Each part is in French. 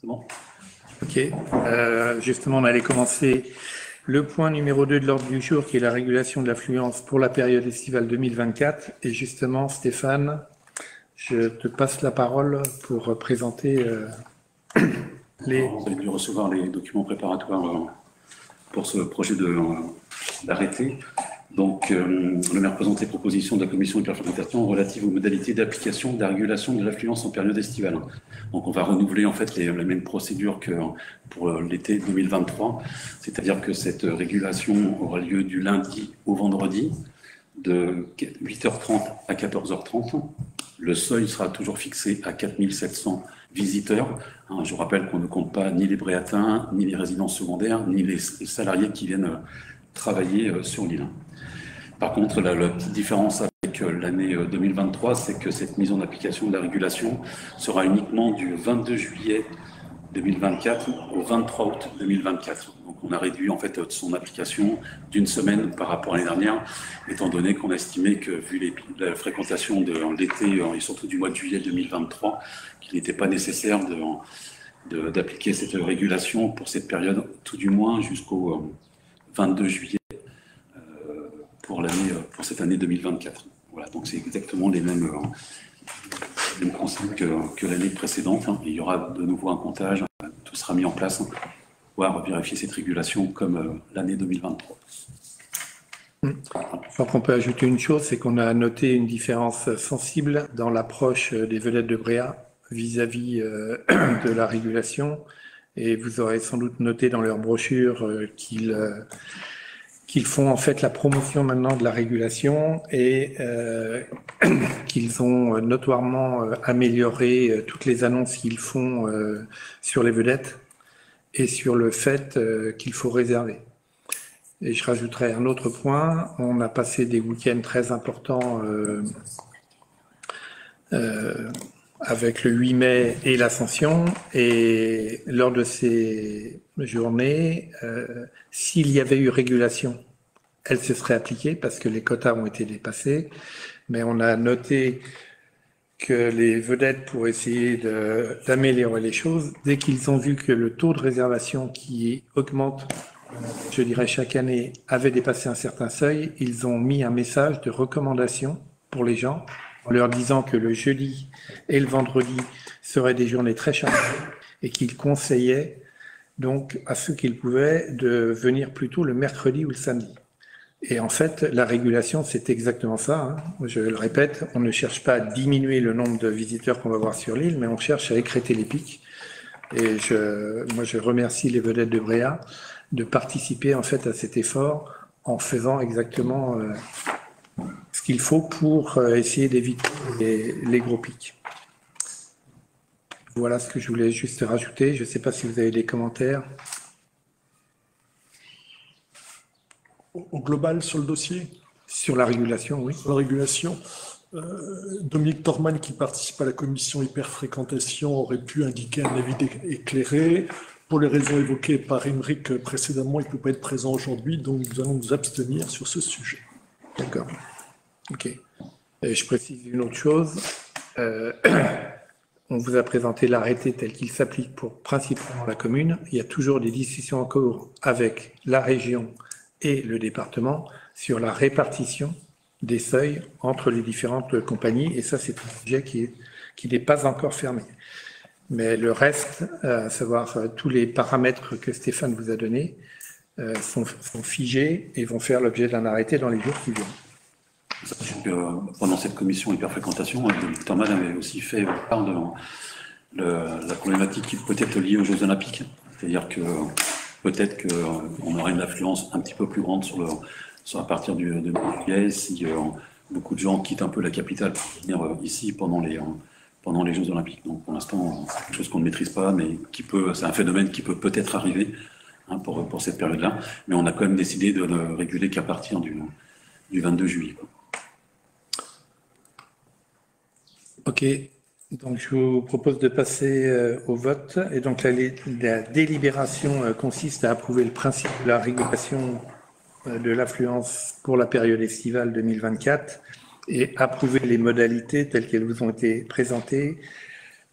C'est bon. Ok. Justement, on allait commencer le point numéro 2 de l'ordre du jour, qui est la régulation de l'affluence pour la période estivale 2024. Et justement, Stéphane, je te passe la parole pour présenter les... Vous avez dû recevoir les documents préparatoires pour ce projet d'arrêté. Donc, le maire présente les propositions de la commission hyperfréquentation relatives aux modalités d'application de la régulation de l'affluence en période estivale. Donc, on va renouveler en fait la même procédure que pour l'été 2023, c'est-à-dire que cette régulation aura lieu du lundi au vendredi de 8h30 à 14h30. Le seuil sera toujours fixé à 4700 visiteurs. Je vous rappelle qu'on ne compte pas ni les Bréatins, ni les résidents secondaires, ni les salariés qui viennent travailler sur l'île. Par contre, la petite différence avec l'année 2023, c'est que cette mise en application de la régulation sera uniquement du 22 juillet 2024 au 23 août 2024. Donc on a réduit en fait son application d'une semaine par rapport à l'année dernière, étant donné qu'on a estimé que vu la fréquentation de l'été et surtout du mois de juillet 2023, qu'il n'était pas nécessaire d'appliquer cette régulation pour cette période, tout du moins jusqu'au 22 juillet pour cette année 2024. Voilà, donc c'est exactement les mêmes principes que l'année précédente. Il y aura de nouveau un comptage, tout sera mis en place pour pouvoir vérifier cette régulation comme l'année 2023. Je crois qu'on peut ajouter une chose, c'est qu'on a noté une différence sensible dans l'approche des vedettes de Bréa vis-à-vis de la régulation. Et vous aurez sans doute noté dans leur brochure qu'ils font en fait la promotion maintenant de la régulation et qu'ils ont notoirement amélioré toutes les annonces qu'ils font sur les vedettes et sur le fait qu'il faut réserver. Et je rajouterai un autre point, on a passé des week-ends très importants avec le 8 mai et l'Ascension, et lors de ces journées, s'il y avait eu régulation, elle se serait appliquée parce que les quotas ont été dépassés, mais on a noté que les vedettes, pour essayer d'améliorer les choses, dès qu'ils ont vu que le taux de réservation qui augmente, je dirais chaque année, avait dépassé un certain seuil, ils ont mis un message de recommandation pour les gens, en leur disant que le jeudi et le vendredi seraient des journées très chargées et qu'ils conseillaient donc à ceux qu'ils pouvaient de venir plutôt le mercredi ou le samedi. Et en fait, la régulation, c'est exactement ça. Je le répète, on ne cherche pas à diminuer le nombre de visiteurs qu'on va voir sur l'île, mais on cherche à écrêter les pics. Et moi, je remercie les vedettes de Bréa de participer en fait à cet effort en faisant exactement ce qu'il faut pour essayer d'éviter les gros pics. Voilà ce que je voulais juste rajouter. Je ne sais pas si vous avez des commentaires. Au global, sur le dossier? Sur la régulation, oui. Sur la régulation. Dominique Tormann, qui participe à la commission hyperfréquentation, aurait pu indiquer un avis éclairé. Pour les raisons évoquées par Émeric précédemment, il ne peut pas être présent aujourd'hui, donc nous allons nous abstenir sur ce sujet. D'accord. Ok. Et je précise une autre chose. On vous a présenté l'arrêté tel qu'il s'applique pour principalement la commune. Il y a toujours des discussions en cours avec la région et le département sur la répartition des seuils entre les différentes compagnies. Et ça, c'est un sujet qui n'est pas encore fermé. Mais le reste, à savoir tous les paramètres que Stéphane vous a donnés, sont figés et vont faire l'objet d'un arrêté dans les jours qui viennent. Sachant que pendant cette commission hyperfréquentation, Dominique Tormann avait aussi fait part de la problématique qui peut être liée aux Jeux Olympiques. C'est-à-dire que peut-être qu'on aurait une affluence un petit peu plus grande à partir de juillet si beaucoup de gens quittent un peu la capitale pour venir ici pendant les Jeux Olympiques. Donc pour l'instant, c'est quelque chose qu'on ne maîtrise pas, mais c'est un phénomène qui peut peut-être arriver pour cette période-là. Mais on a quand même décidé de ne réguler qu'à partir du 22 juillet. Ok, donc je vous propose de passer au vote. Et donc la délibération consiste à approuver le principe de la régulation de l'affluence pour la période estivale 2024 et approuver les modalités telles qu'elles vous ont été présentées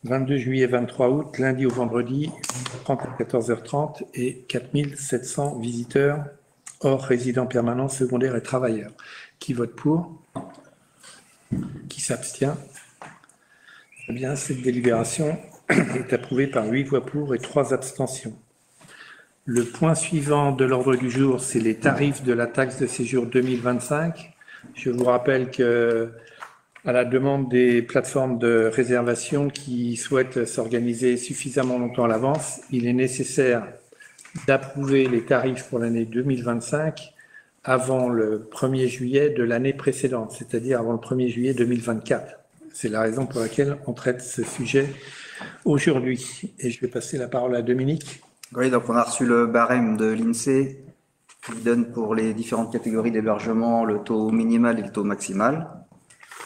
22 juillet, 23 août, lundi au vendredi, 30 à 14h30 et 4700 visiteurs hors résidents permanents, secondaires et travailleurs. Qui vote pour? Qui s'abstient? Eh bien, cette délibération est approuvée par 8 voix pour et 3 abstentions. Le point suivant de l'ordre du jour, c'est les tarifs de la taxe de séjour 2025. Je vous rappelle que, à la demande des plateformes de réservation qui souhaitent s'organiser suffisamment longtemps à l'avance, il est nécessaire d'approuver les tarifs pour l'année 2025 avant le 1er juillet de l'année précédente, c'est-à-dire avant le 1er juillet 2024. C'est la raison pour laquelle on traite ce sujet aujourd'hui. Et je vais passer la parole à Dominique. Oui, donc on a reçu le barème de l'INSEE qui donne pour les différentes catégories d'hébergement le taux minimal et le taux maximal.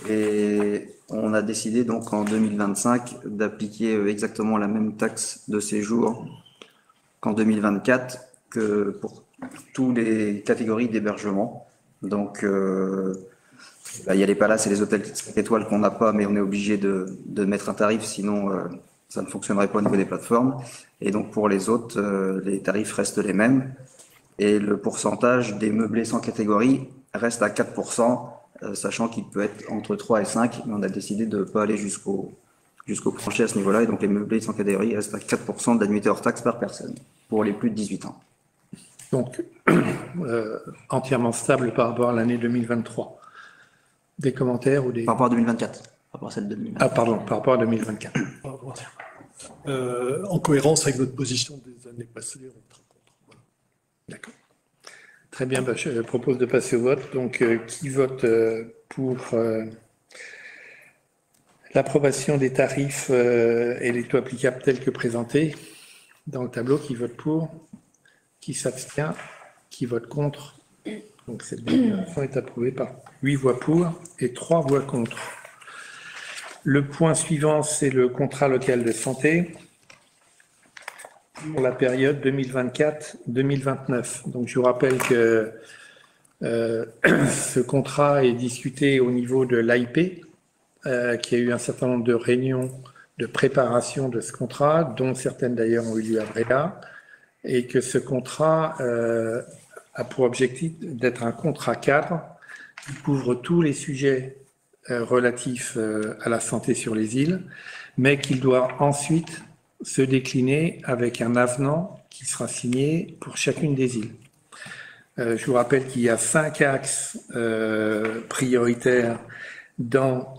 Et on a décidé donc en 2025 d'appliquer exactement la même taxe de séjour qu'en 2024 que pour toutes les catégories d'hébergement. Donc il y a les palaces et les hôtels 5 étoiles qu'on n'a pas, mais on est obligé de mettre un tarif, sinon ça ne fonctionnerait pas au niveau des plateformes. Et donc pour les autres, les tarifs restent les mêmes. Et le pourcentage des meublés sans catégorie reste à 4%, sachant qu'il peut être entre 3 et 5, mais on a décidé de ne pas aller jusqu'au plancher à ce niveau-là. Et donc les meublés sans catégorie restent à 4% d'annuité hors taxe par personne, pour les plus de 18 ans. Donc, entièrement stable par rapport à l'année 2023. Des commentaires ou des... Par rapport à 2024. Par rapport à celle de 2024. Ah, pardon, par rapport à 2024. En cohérence avec notre position des années passées, on votera contre. Voilà. D'accord. Très bien, je propose de passer au vote. Donc, qui vote pour l'approbation des tarifs et les taux applicables tels que présentés dans le tableau? Qui vote pour? Qui s'abstient? Qui vote contre? Donc, cette délibération est approuvée par 8 voix pour et 3 voix contre. Le point suivant, c'est le contrat local de santé pour la période 2024-2029. Donc, je vous rappelle que ce contrat est discuté au niveau de l'AIP, qui a eu un certain nombre de réunions de préparation de ce contrat, dont certaines d'ailleurs ont eu lieu à Breda, et que ce contrat a pour objectif d'être un contrat cadre qui couvre tous les sujets relatifs à la santé sur les îles, mais qu'il doit ensuite se décliner avec un avenant qui sera signé pour chacune des îles. Je vous rappelle qu'il y a 5 axes prioritaires dans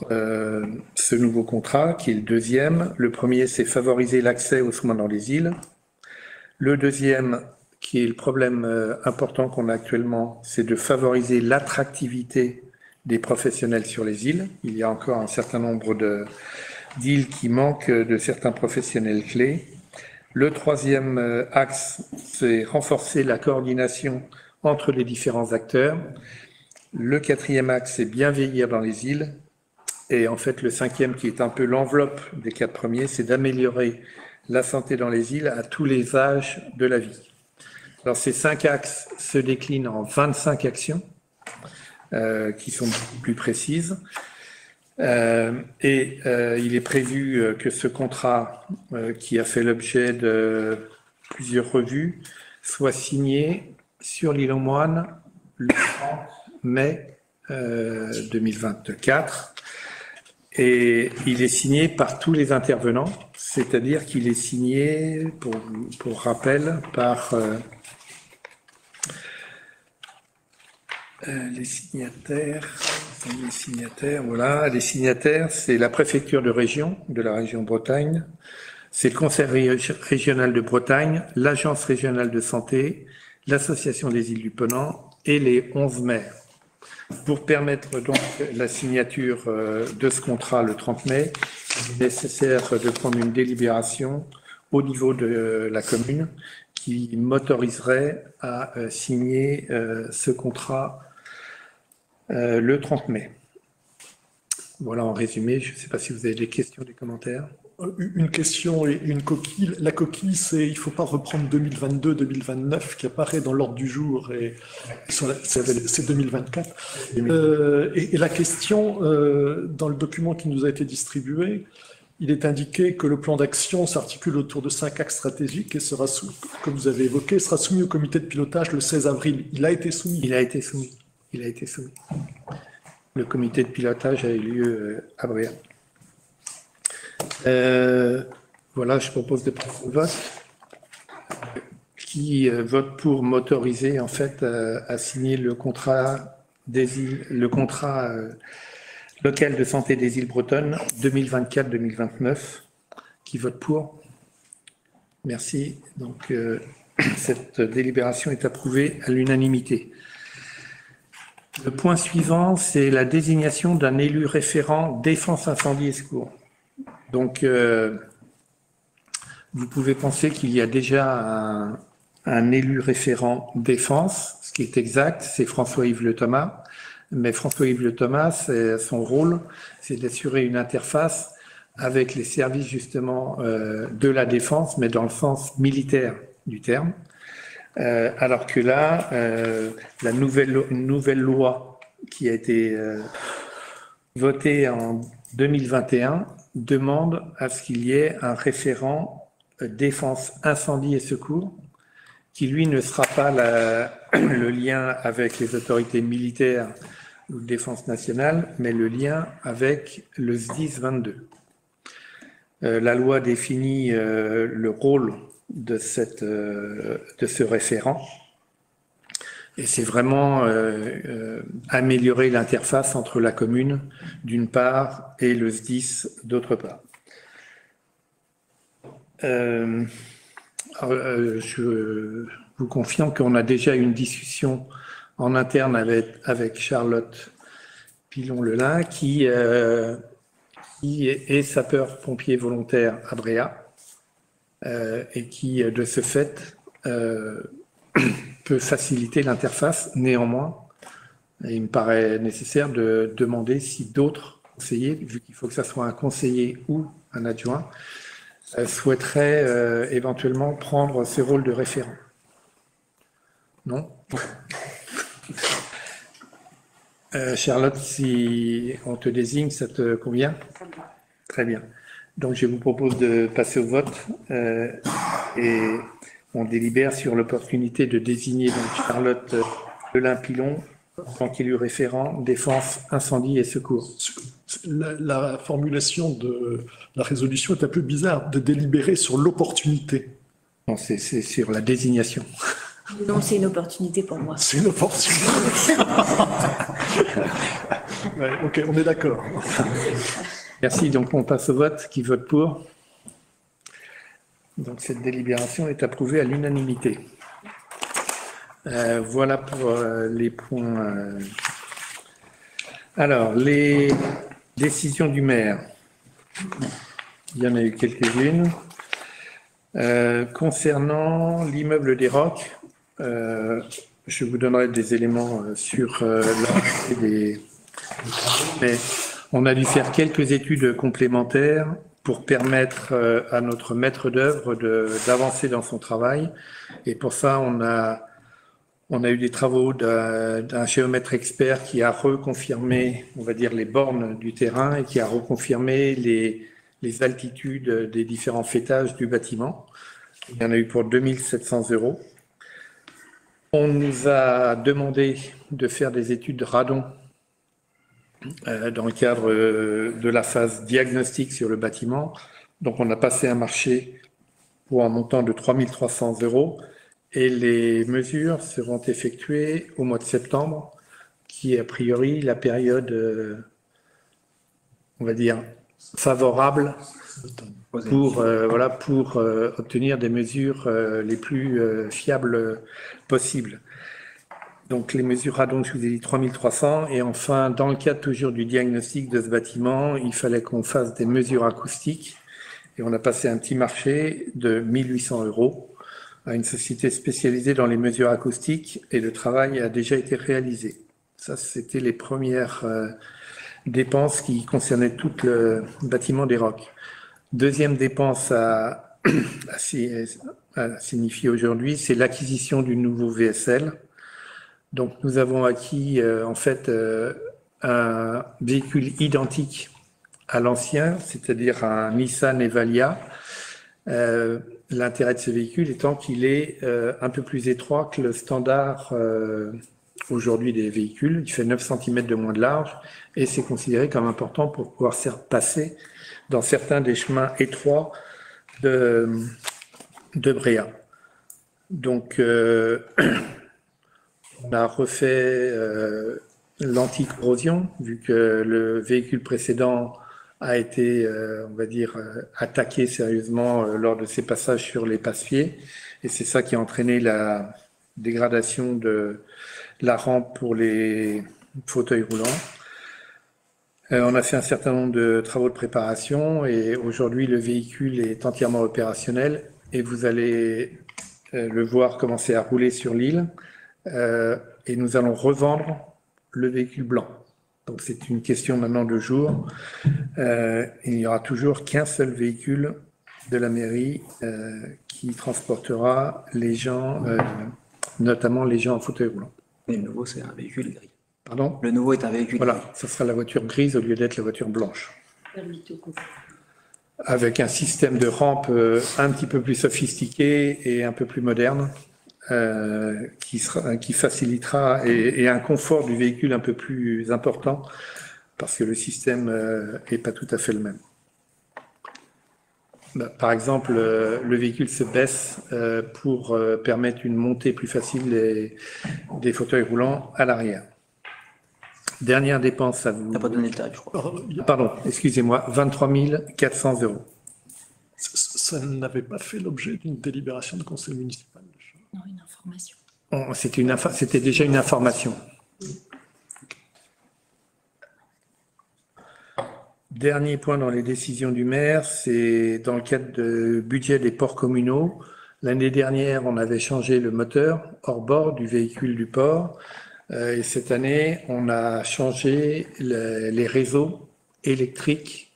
ce nouveau contrat, qui est le deuxième. Le premier, c'est favoriser l'accès aux soins dans les îles. Le deuxième, qui est le problème important qu'on a actuellement, c'est de favoriser l'attractivité des professionnels sur les îles. Il y a encore un certain nombre d'îles qui manquent de certains professionnels clés. Le troisième axe, c'est renforcer la coordination entre les différents acteurs. Le quatrième axe, c'est bien vieillir dans les îles. Et en fait, le cinquième, qui est un peu l'enveloppe des 4 premiers, c'est d'améliorer la santé dans les îles à tous les âges de la vie. Alors, ces 5 axes se déclinent en 25 actions qui sont beaucoup plus précises. Il est prévu que ce contrat, qui a fait l'objet de plusieurs revues, soit signé sur l'île aux Moines le 30 mai 2024. Et il est signé par tous les intervenants, c'est-à-dire qu'il est signé, pour rappel, par les signataires. Voilà, les signataires, c'est la préfecture de région, de la région Bretagne, c'est le Conseil régional de Bretagne, l'Agence régionale de santé, l'Association des îles du Ponant et les 11 maires. Pour permettre donc la signature de ce contrat le 30 mai, il est nécessaire de prendre une délibération au niveau de la commune qui m'autoriserait à signer ce contrat le 30 mai. Voilà en résumé. Je ne sais pas si vous avez des questions, des commentaires. Une question et une coquille. La coquille, c'est il ne faut pas reprendre 2022-2029 qui apparaît dans l'ordre du jour et c'est 2024. Et la question, dans le document qui nous a été distribué, il est indiqué que le plan d'action s'articule autour de 5 axes stratégiques et sera, comme vous avez évoqué, sera soumis au comité de pilotage le 16 avril. Il a été soumis. Il a été soumis. Il a été soumis. Le comité de pilotage a eu lieu à Bréa. Voilà, je propose de prendre le vote. Qui vote pour m'autoriser en fait à signer le contrat local de santé des îles bretonnes 2024-2029. Qui vote pour? Merci. Donc cette délibération est approuvée à l'unanimité. Le point suivant, c'est la désignation d'un élu référent défense incendie et secours. Donc vous pouvez penser qu'il y a déjà un élu référent défense, ce qui est exact, c'est François-Yves Le Thomas. Mais François-Yves Le Thomas, son rôle, c'est d'assurer une interface avec les services justement de la défense, mais dans le sens militaire du terme. Alors que là, la nouvelle loi qui a été votée en 2021 demande à ce qu'il y ait un référent défense incendie et secours qui, lui, ne sera pas le lien avec les autorités militaires ou de défense nationale, mais le lien avec le SDIS 22. La loi définit le rôle de ce référent, et c'est vraiment améliorer l'interface entre la commune, d'une part, et le SDIS, d'autre part. Je vous confirme qu'on a déjà eu une discussion en interne avec Charlotte Pilon-Lelin, qui est sapeur-pompier volontaire à Bréa, et qui, de ce fait, peut faciliter l'interface. Néanmoins, il me paraît nécessaire de demander si d'autres conseillers, vu qu'il faut que ça soit un conseiller ou un adjoint, souhaiteraient éventuellement prendre ce rôle de référent. Non? Charlotte, si on te désigne, ça te convient? Ça me va. Très bien. Donc, je vous propose de passer au vote et on délibère sur l'opportunité de désigner donc Charlotte Lelin-Pilon en tant qu'élu référent défense, incendie et secours. La formulation de la résolution est un peu bizarre, de délibérer sur l'opportunité. Non, c'est sur la désignation. Non, c'est une opportunité pour moi. C'est une opportunité. Ouais, ok, on est d'accord. Merci. Donc, on passe au vote. Qui vote pour? Donc, cette délibération est approuvée à l'unanimité. Voilà pour les points. Alors, les décisions du maire. Il y en a eu quelques-unes. Concernant l'immeuble des Rocs, je vous donnerai des éléments sur l'avancée mais on a dû faire quelques études complémentaires pour permettre à notre maître d'œuvre d'avancer dans son travail. Et pour ça, on a eu des travaux d'un géomètre expert qui a reconfirmé, on va dire, les bornes du terrain et qui a reconfirmé les altitudes des différents faîtages du bâtiment. Il y en a eu pour 2 700 €. On nous a demandé de faire des études de radon dans le cadre de la phase diagnostique sur le bâtiment. Donc, on a passé un marché pour un montant de 3 300 € et les mesures seront effectuées au mois de septembre, qui est a priori la période, on va dire, favorable pour obtenir des mesures les plus fiables possibles. Donc les mesures radon, je vous ai dit 3 300, et enfin, dans le cadre toujours du diagnostic de ce bâtiment, il fallait qu'on fasse des mesures acoustiques, et on a passé un petit marché de 1 800 € à une société spécialisée dans les mesures acoustiques, et le travail a déjà été réalisé. Ça, c'était les premières dépenses qui concernaient tout le bâtiment des Rocs. Deuxième dépense à signifier aujourd'hui, c'est l'acquisition du nouveau VSL. Donc, nous avons acquis en fait un véhicule identique à l'ancien, c'est-à-dire un Nissan Evalia. L'intérêt de ce véhicule étant qu'il est un peu plus étroit que le standard aujourd'hui des véhicules. Il fait 9 cm de moins de large et c'est considéré comme important pour pouvoir passer dans certains des chemins étroits de Bréa. Donc, on a refait l'anti-corrosion, vu que le véhicule précédent a été, on va dire, attaqué sérieusement lors de ses passages sur les passe-pieds. Et c'est ça qui a entraîné la dégradation de la rampe pour les fauteuils roulants. On a fait un certain nombre de travaux de préparation et aujourd'hui le véhicule est entièrement opérationnel et vous allez le voir commencer à rouler sur l'île et nous allons revendre le véhicule blanc. Donc c'est une question maintenant de jour. Il n'y aura toujours qu'un seul véhicule de la mairie qui transportera les gens, notamment les gens en fauteuil roulant. Mais le nouveau, c'est un véhicule gris. Pardon ? Le nouveau est un véhicule Voilà, ça sera la voiture grise au lieu d'être la voiture blanche. Avec un système de rampe un petit peu plus sophistiqué et un peu plus moderne, qui facilitera et un confort du véhicule un peu plus important, parce que le système n'est pas tout à fait le même. Par exemple, le véhicule se baisse pour permettre une montée plus facile des fauteuils roulants à l'arrière. Dernière dépense à vous. T'as pas donné le tarif, je crois. Pardon, excusez-moi, 23 400 €. Ça n'avait pas fait l'objet d'une délibération de conseil municipal. Non, une information. C'était déjà une information. Dernier point dans les décisions du maire, c'est dans le cadre du budget des ports communaux. L'année dernière, on avait changé le moteur hors bord du véhicule du port. Et cette année, on a changé les réseaux électriques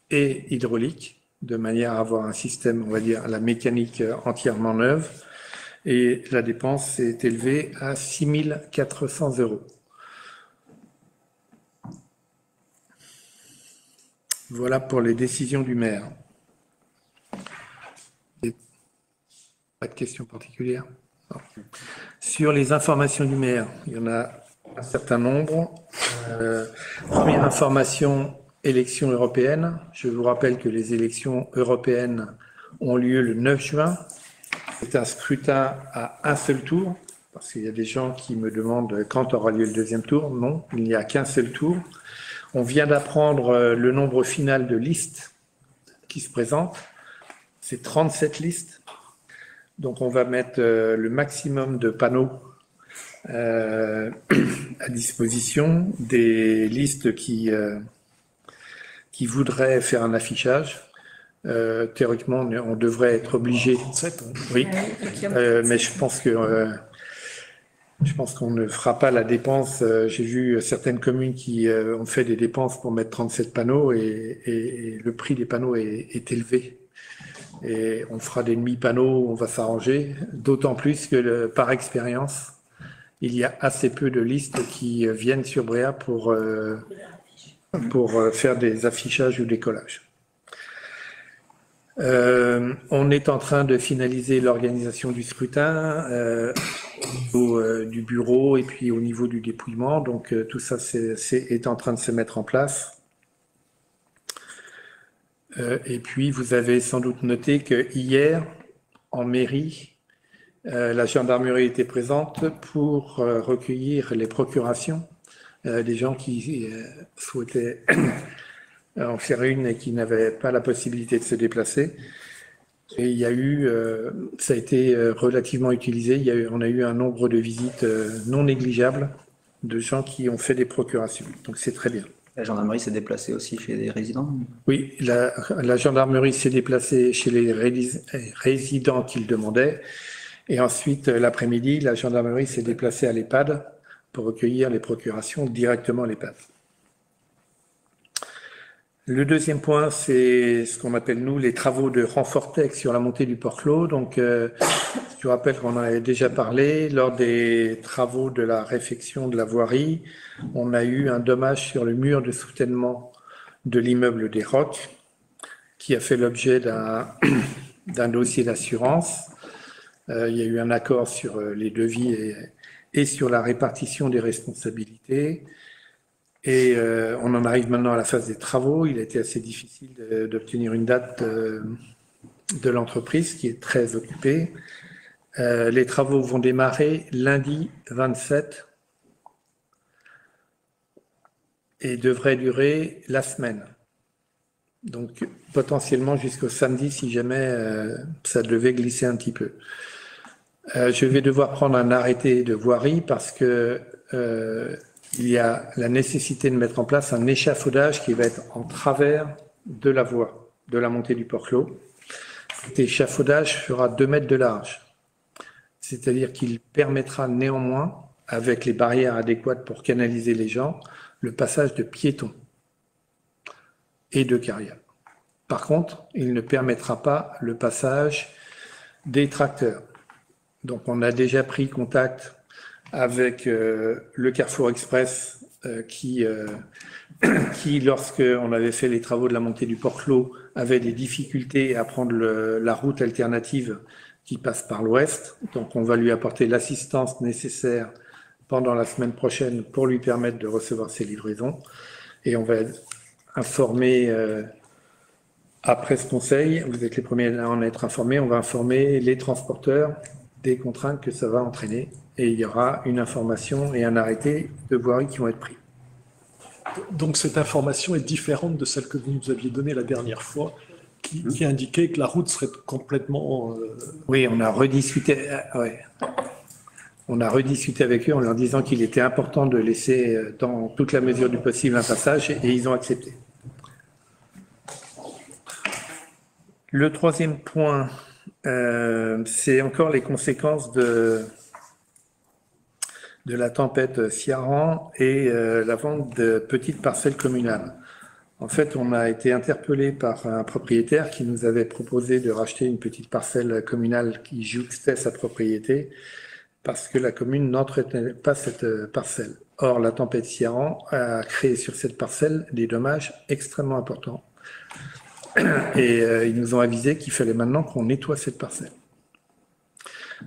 et hydrauliques de manière à avoir un système, on va dire, la mécanique entièrement neuve. Et la dépense s'est élevée à 6 400 €. Voilà pour les décisions du maire. Pas de questions particulières ? Non. Sur les informations du maire, il y en a un certain nombre. Première information, élections européennes. Je vous rappelle que les élections européennes ont lieu le 9 juin. C'est un scrutin à un seul tour, parce qu'il y a des gens qui me demandent quand aura lieu le deuxième tour. Non, il n'y a qu'un seul tour. On vient d'apprendre le nombre final de listes qui se présentent. C'est 37 listes. Donc on va mettre le maximum de panneaux à disposition des listes qui voudraient faire un affichage. Théoriquement, on devrait être obligé. 37, Oui, mais je pense qu'on ne fera pas la dépense. J'ai vu certaines communes qui ont fait des dépenses pour mettre 37 panneaux et le prix des panneaux est élevé. Et on fera des demi-panneaux, on va s'arranger, d'autant plus que par expérience, il y a assez peu de listes qui viennent sur Bréa pour faire des affichages ou des collages. On est en train de finaliser l'organisation du scrutin au niveau du bureau et puis au niveau du dépouillement. Donc tout ça est en train de se mettre en place. Et puis vous avez sans doute noté que hier, en mairie, la gendarmerie était présente pour recueillir les procurations des gens qui souhaitaient en faire une et qui n'avaient pas la possibilité de se déplacer. Et il y a eu, ça a été relativement utilisé, on a eu un nombre de visites non négligeables de gens qui ont fait des procurations. Donc c'est très bien. La gendarmerie s'est déplacée aussi chez des résidents? Oui, la gendarmerie s'est déplacée chez les résidents qui le demandaient. Et ensuite, l'après-midi, la gendarmerie s'est déplacée à l'EHPAD pour recueillir les procurations directement à l'EHPAD. Le deuxième point, c'est ce qu'on appelle, nous, les travaux de renfortex sur la montée du Port-Clos. Donc, je vous rappelle qu'on en avait déjà parlé. Lors des travaux de la réfection de la voirie, on a eu un dommage sur le mur de soutènement de l'immeuble des Rocs, qui a fait l'objet d'un dossier d'assurance. Il y a eu un accord sur les devis et sur la répartition des responsabilités. Et on en arrive maintenant à la phase des travaux. Il a été assez difficile d'obtenir une date de l'entreprise qui est très occupée. Les travaux vont démarrer lundi 27 et devraient durer la semaine. Donc potentiellement jusqu'au samedi si jamais ça devait glisser un petit peu. Je vais devoir prendre un arrêté de voirie parce que il y a la nécessité de mettre en place un échafaudage qui va être en travers de la voie de la montée du Port-Clos. Cet échafaudage fera 2 mètres de large. C'est-à-dire qu'il permettra néanmoins, avec les barrières adéquates pour canaliser les gens, le passage de piétons et de carrières. Par contre, il ne permettra pas le passage des tracteurs. Donc on a déjà pris contact avec le Carrefour Express qui, lorsqu'on avait fait les travaux de la montée du Port-Clos, avait des difficultés à prendre la route alternative qui passe par l'ouest. Donc on va lui apporter l'assistance nécessaire pendant la semaine prochaine pour lui permettre de recevoir ses livraisons. Et on va informer, après ce conseil, vous êtes les premiers à en être informés, on va informer les transporteurs des contraintes que ça va entraîner. Et il y aura une information et un arrêté de voirie qui vont être pris. Donc cette information est différente de celle que vous nous aviez donnée la dernière fois, qui indiquait que la route serait complètement... Oui, on a rediscuté. On a rediscuté avec eux en leur disant qu'il était important de laisser, dans toute la mesure du possible, un passage, et ils ont accepté. Le troisième point, c'est encore les conséquences de la tempête Ciarán et la vente de petites parcelles communales. En fait, on a été interpellé par un propriétaire qui nous avait proposé de racheter une petite parcelle communale qui jouxtait sa propriété parce que la commune n'entretenait pas cette parcelle. Or, la tempête Ciarán a créé sur cette parcelle des dommages extrêmement importants. Et ils nous ont avisé qu'il fallait maintenant qu'on nettoie cette parcelle.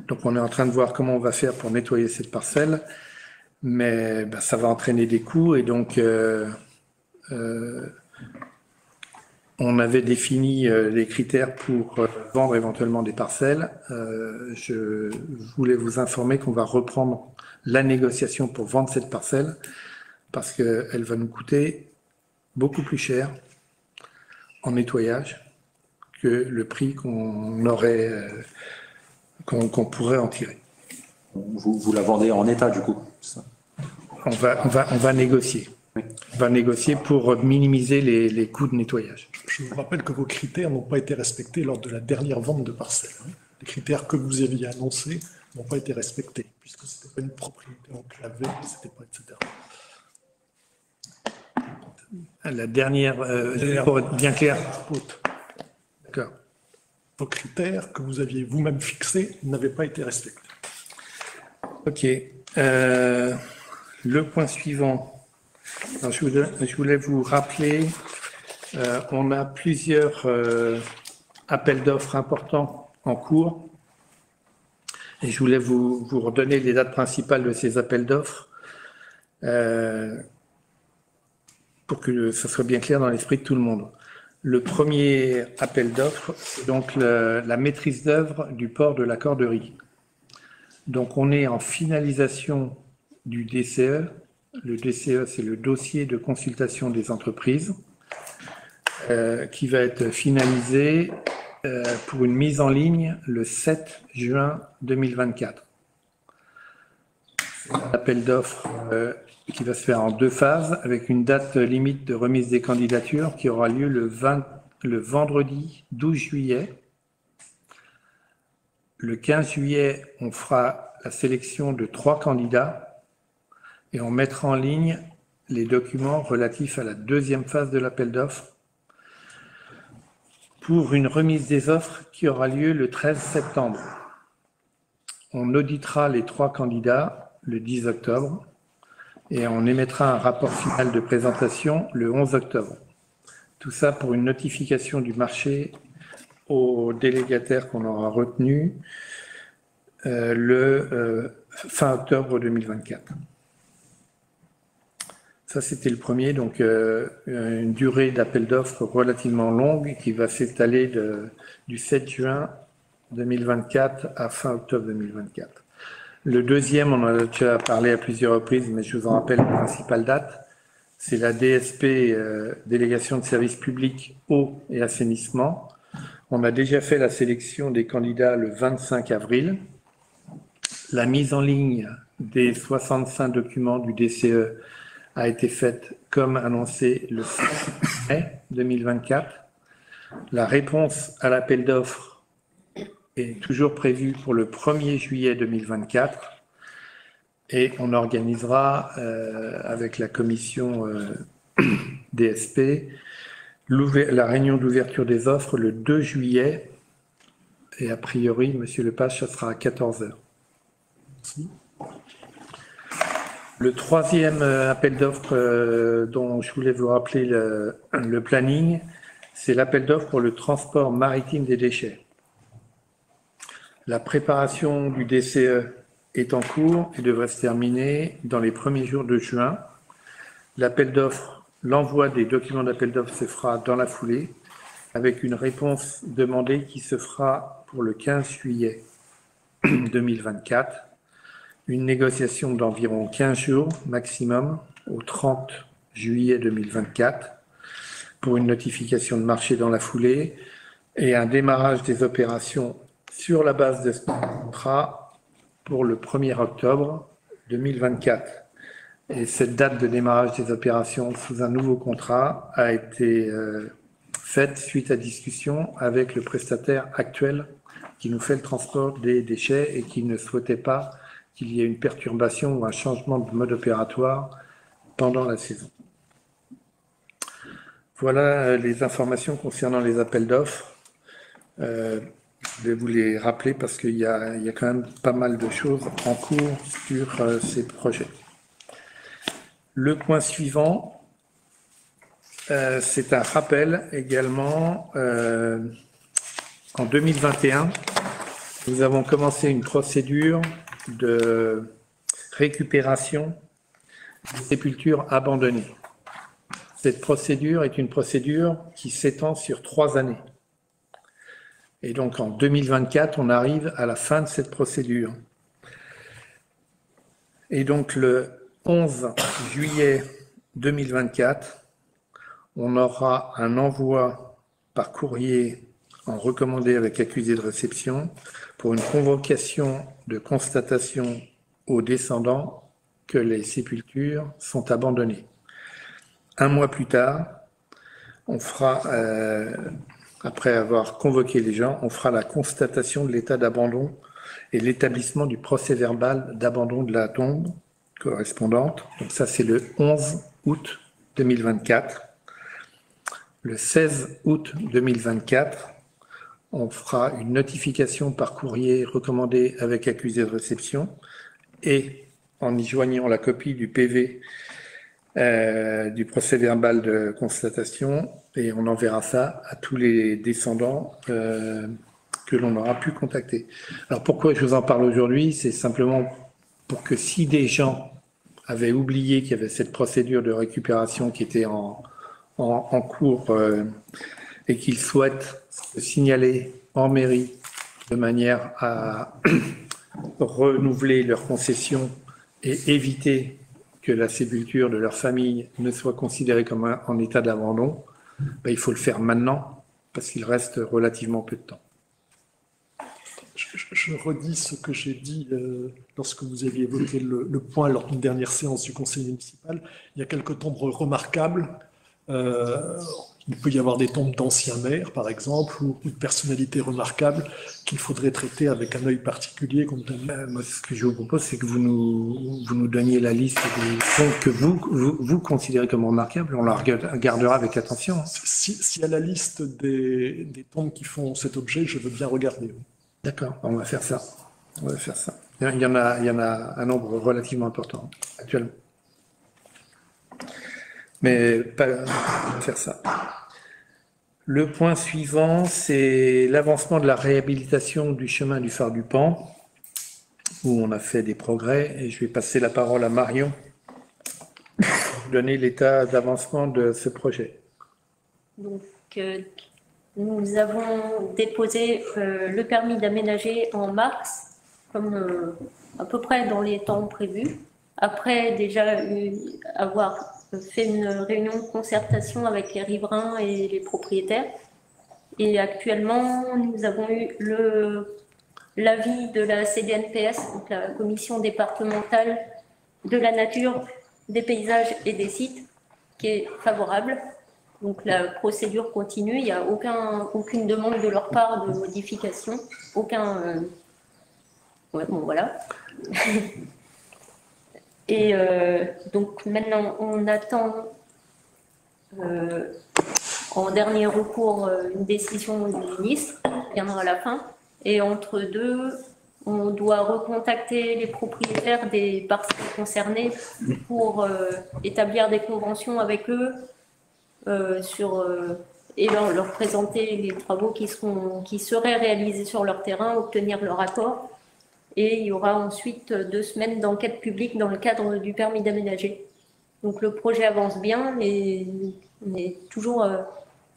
Donc, on est en train de voir comment on va faire pour nettoyer cette parcelle, mais ça va entraîner des coûts et donc on avait défini les critères pour vendre éventuellement des parcelles. Je voulais vous informer qu'on va reprendre la négociation pour vendre cette parcelle parce qu'elle va nous coûter beaucoup plus cher en nettoyage que le prix qu'on aurait, qu'on pourrait en tirer. Vous la vendez en état du coup, ça. On va négocier. Oui. On va négocier pour minimiser les coûts de nettoyage. Je vous rappelle que vos critères n'ont pas été respectés lors de la dernière vente de parcelles. Les critères que vous aviez annoncés n'ont pas été respectés, puisque ce n'était pas une propriété enclavée, c'était pas, etc. La dernière, pour être bien clair. D'accord. Vos critères que vous aviez vous-même fixés n'avaient pas été respectés. Ok. Le point suivant. Alors, je voulais vous rappeler, on a plusieurs appels d'offres importants en cours. Et je voulais vous redonner les dates principales de ces appels d'offres pour que ça soit bien clair dans l'esprit de tout le monde. Le premier appel d'offres, c'est donc la maîtrise d'œuvre du port de la Corderie. Donc, on est en finalisation du DCE. Le DCE, c'est le dossier de consultation des entreprises qui va être finalisé pour une mise en ligne le 7 juin 2024. C'est un appel d'offres qui va se faire en 2 phases avec une date limite de remise des candidatures qui aura lieu le vendredi 12 juillet. Le 15 juillet, on fera la sélection de 3 candidats et on mettra en ligne les documents relatifs à la 2e phase de l'appel d'offres pour une remise des offres qui aura lieu le 13 septembre. On auditera les 3 candidats le 10 octobre et on émettra un rapport final de présentation le 11 octobre. Tout ça pour une notification du marché aux délégataires qu'on aura retenus fin octobre 2024. Ça, c'était le premier, donc une durée d'appel d'offres relativement longue qui va s'étaler du 7 juin 2024 à fin octobre 2024. Le deuxième, on en a déjà parlé à plusieurs reprises, mais je vous en rappelle la principale date, c'est la DSP, délégation de services publics eau et assainissement. On a déjà fait la sélection des candidats le 25 avril. La mise en ligne des 65 documents du DCE a été faite comme annoncé le 6 mai 2024. La réponse à l'appel d'offres est toujours prévue pour le 1er juillet 2024 et on organisera avec la commission DSP la réunion d'ouverture des offres le 2 juillet et a priori, Monsieur Lepage, ça sera à 14h. Merci. Le troisième appel d'offres dont je voulais vous rappeler le planning, c'est l'appel d'offres pour le transport maritime des déchets. La préparation du DCE est en cours et devrait se terminer dans les premiers jours de juin. L'appel d'offres, l'envoi des documents d'appel d'offres se fera dans la foulée avec une réponse demandée qui se fera pour le 15 juillet 2024. Une négociation d'environ 15 jours maximum au 30 juillet 2024 pour une notification de marché dans la foulée et un démarrage des opérations sur la base de ce contrat pour le 1er octobre 2024. Et cette date de démarrage des opérations sous un nouveau contrat a été faite suite à discussion avec le prestataire actuel qui nous fait le transport des déchets et qui ne souhaitait pas qu'il y ait une perturbation ou un changement de mode opératoire pendant la saison. Voilà les informations concernant les appels d'offres. Je vais vous les rappeler parce qu'il y a quand même pas mal de choses en cours sur ces projets. Le point suivant, c'est un rappel également. En 2021, nous avons commencé une procédure de récupération des sépultures abandonnées. Cette procédure est une procédure qui s'étend sur 3 années. Et donc en 2024, on arrive à la fin de cette procédure. Et donc le 11 juillet 2024, on aura un envoi par courrier en recommandé avec accusé de réception pour une convocation de constatation aux descendants que les sépultures sont abandonnées. 1 mois plus tard, on fera, après avoir convoqué les gens, on fera la constatation de l'état d'abandon et l'établissement du procès-verbal d'abandon de la tombe correspondante. Donc ça, c'est le 11 août 2024. Le 16 août 2024, on fera une notification par courrier recommandé avec accusé de réception et en y joignant la copie du PV du procès-verbal de constatation et on enverra ça à tous les descendants que l'on aura pu contacter. Alors pourquoi je vous en parle aujourd'hui? C'est simplement pour que si des gens avaient oublié qu'il y avait cette procédure de récupération qui était en cours et qu'ils souhaitent se signaler en mairie de manière à renouveler leur concession et éviter que la sépulture de leur famille ne soit considérée comme en état d'abandon, il faut le faire maintenant parce qu'il reste relativement peu de temps. Je redis ce que j'ai dit lorsque vous aviez évoqué le point lors d'une dernière séance du conseil municipal. Il y a quelques tombes remarquables. Il peut y avoir des tombes d'anciens maires, par exemple, ou de personnalités remarquables qu'il faudrait traiter avec un œil particulier. Moi, ce que je vous propose, c'est que vous nous donniez la liste des tombes que vous considérez comme remarquables. On la regardera avec attention. S'il y a la liste des tombes qui font cet objet, je veux bien regarder. D'accord, on va faire ça. On va faire ça. Il y en a un nombre relativement important actuellement. Mais pas faire ça. Le point suivant, c'est l'avancement de la réhabilitation du chemin du phare du Pan, où on a fait des progrès. Et je vais passer la parole à Marion pour vous donner l'état d'avancement de ce projet. Donc, nous avons déposé le permis d'aménager en mars, comme à peu près dans les temps prévus. Après déjà avoir fait une réunion de concertation avec les riverains et les propriétaires. Et actuellement, nous avons eu l'avis de la CDNPS, donc la Commission départementale de la nature, des paysages et des sites, qui est favorable. Donc la procédure continue, il n'y a aucune demande de leur part de modification, aucun... Ouais, bon, voilà. Et donc maintenant, on attend en dernier recours une décision du ministre, qui viendra à la fin. Et entre deux, on doit recontacter les propriétaires des parcelles concernées pour établir des conventions avec eux et leur présenter les travaux qui seraient réalisés sur leur terrain, obtenir leur accord. Et il y aura ensuite 2 semaines d'enquête publique dans le cadre du permis d'aménager. Donc le projet avance bien, mais on est toujours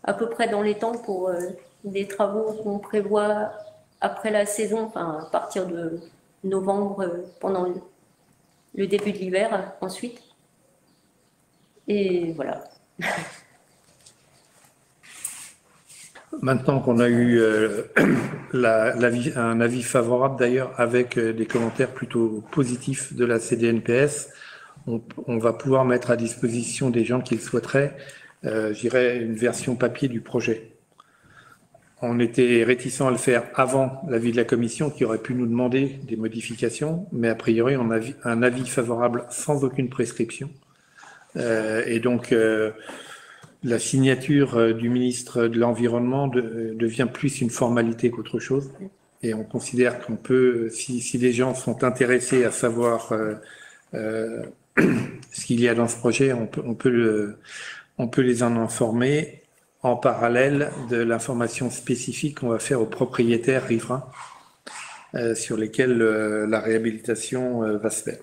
à peu près dans les temps pour des travaux qu'on prévoit après la saison, enfin à partir de novembre, pendant le début de l'hiver ensuite. Et voilà. Maintenant qu'on a eu un avis favorable d'ailleurs avec des commentaires plutôt positifs de la CDNPS, on va pouvoir mettre à disposition des gens qui le souhaiteraient, je dirais, une version papier du projet. On était réticents à le faire avant l'avis de la commission qui aurait pu nous demander des modifications, mais a priori on a un avis favorable sans aucune prescription. Et donc la signature du ministre de l'Environnement devient plus une formalité qu'autre chose. Et on considère qu'on peut, si les gens sont intéressés à savoir ce qu'il y a dans ce projet, on peut les en informer en parallèle de l'information spécifique qu'on va faire aux propriétaires riverains sur lesquels la réhabilitation va se faire.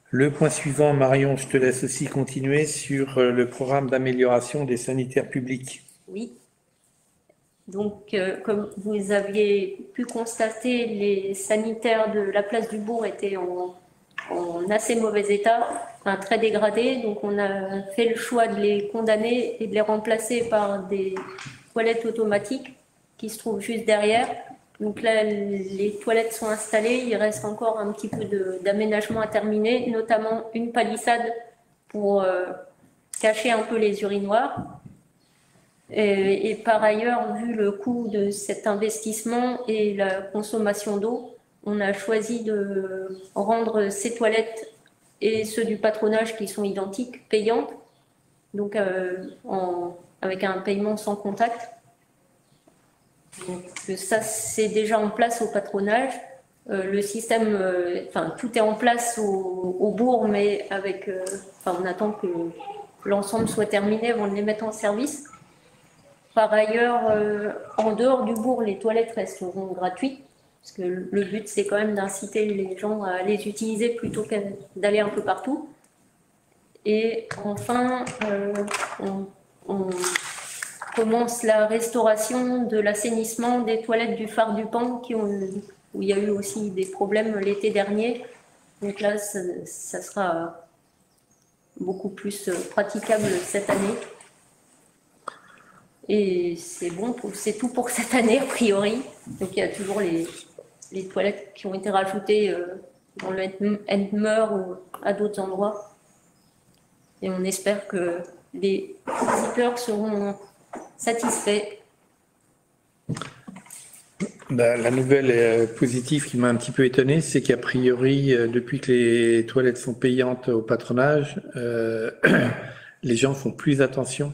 Le point suivant, Marion, je te laisse aussi continuer sur le programme d'amélioration des sanitaires publics. Oui. Donc, comme vous aviez pu constater, les sanitaires de la place du Bourg étaient en assez mauvais état, enfin, très dégradés. Donc, on a fait le choix de les condamner et de les remplacer par des toilettes automatiques qui se trouvent juste derrière. Donc là, les toilettes sont installées, il reste encore un petit peu d'aménagement à terminer, notamment une palissade pour cacher un peu les urinoirs. Et par ailleurs, vu le coût de cet investissement et la consommation d'eau, on a choisi de rendre ces toilettes et ceux du patronage qui sont identiques, payantes, donc avec un paiement sans contact. Donc, ça, c'est déjà en place au patronage. Le système, tout est en place au bourg, mais on attend que l'ensemble soit terminé avant de les mettre en service. Par ailleurs, en dehors du bourg, les toilettes resteront gratuites, parce que le but, c'est quand même d'inciter les gens à les utiliser plutôt que d'aller un peu partout. Et enfin, on commence la restauration de l'assainissement des toilettes du phare du Pan où il y a eu aussi des problèmes l'été dernier. Donc là, ça sera beaucoup plus praticable cette année. Et c'est bon, c'est tout pour cette année a priori. Donc il y a toujours les toilettes qui ont été rajoutées dans le Edmer ou à d'autres endroits. Et on espère que les visiteurs seront satisfaits. La nouvelle positive qui m'a un petit peu étonné, c'est qu'a priori, depuis que les toilettes sont payantes au patronage, les gens font plus attention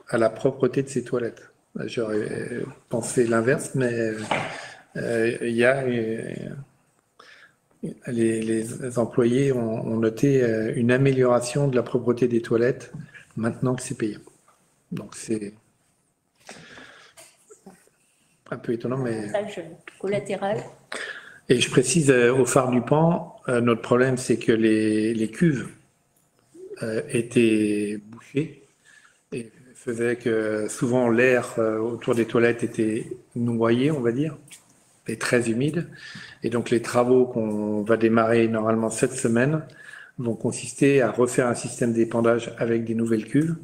à la propreté de ces toilettes. J'aurais pensé l'inverse, mais il y a les employés ont noté une amélioration de la propreté des toilettes maintenant que c'est payant. Donc c'est un peu étonnant, mais... Passage collatéral. Et je précise au phare du Pan, notre problème c'est que les cuves étaient bouchées et faisait que souvent l'air autour des toilettes était noyé, on va dire, et très humide. Et donc les travaux qu'on va démarrer normalement cette semaine vont consister à refaire un système d'épandage avec des nouvelles cuves,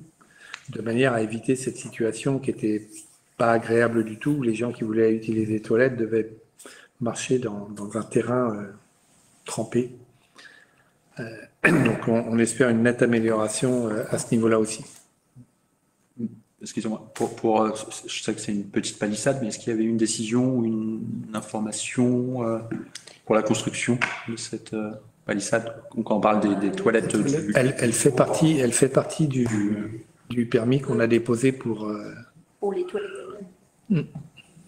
de manière à éviter cette situation qui était pas agréable du tout, où les gens qui voulaient utiliser les toilettes devaient marcher dans un terrain trempé. Donc on espère une nette amélioration à ce niveau-là aussi. Excusez-moi, je sais que c'est une petite palissade, mais est-ce qu'il y avait une décision ou une information pour la construction de cette palissade quand on parle des toilettes Elle fait partie du permis qu'on a déposé pour les toilettes. Il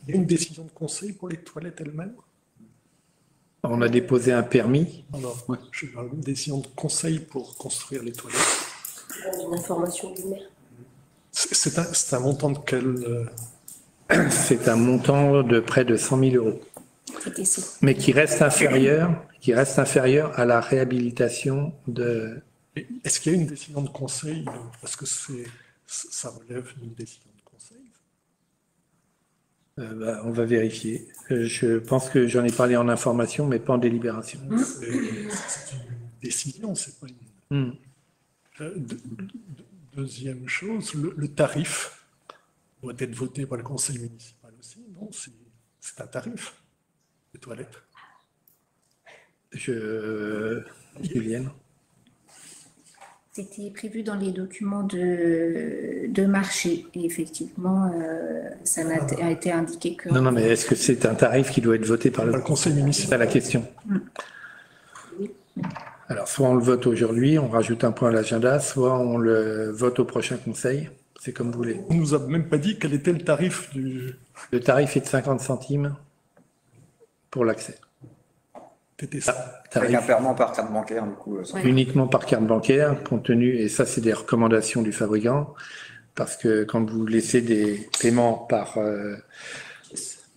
y a une décision de conseil pour les toilettes elles-mêmes? On a déposé un permis. Alors, je parle d'une décision de conseil pour construire les toilettes. Une information du maire. C'est un montant de quel... C'est un montant de près de 100 000 euros, mais qui reste inférieur à la réhabilitation de... Est-ce qu'il y a une décision de conseil? Parce que ça relève d'une décision de conseil. On va vérifier. Je pense que j'en ai parlé en information, mais pas en délibération. C'est une décision, c'est pas une... Deuxième chose, le tarif doit être voté par le conseil municipal aussi, non? C'est un tarif, les toilettes. Julienne. C'était prévu dans les documents de marché. Et effectivement, ça a été indiqué que... Non, mais est-ce que c'est un tarif qui doit être voté par le conseil municipal? C'est la question. Alors, soit on le vote aujourd'hui, on rajoute un point à l'agenda, soit on le vote au prochain conseil. C'est comme vous voulez. On ne nous a même pas dit quel était le tarif du... Le tarif est de 50 centimes pour l'accès. Avec un paiement par carte bancaire, du coup. Uniquement par carte bancaire, compte tenu, et ça c'est des recommandations du fabricant, parce que quand vous laissez des paiements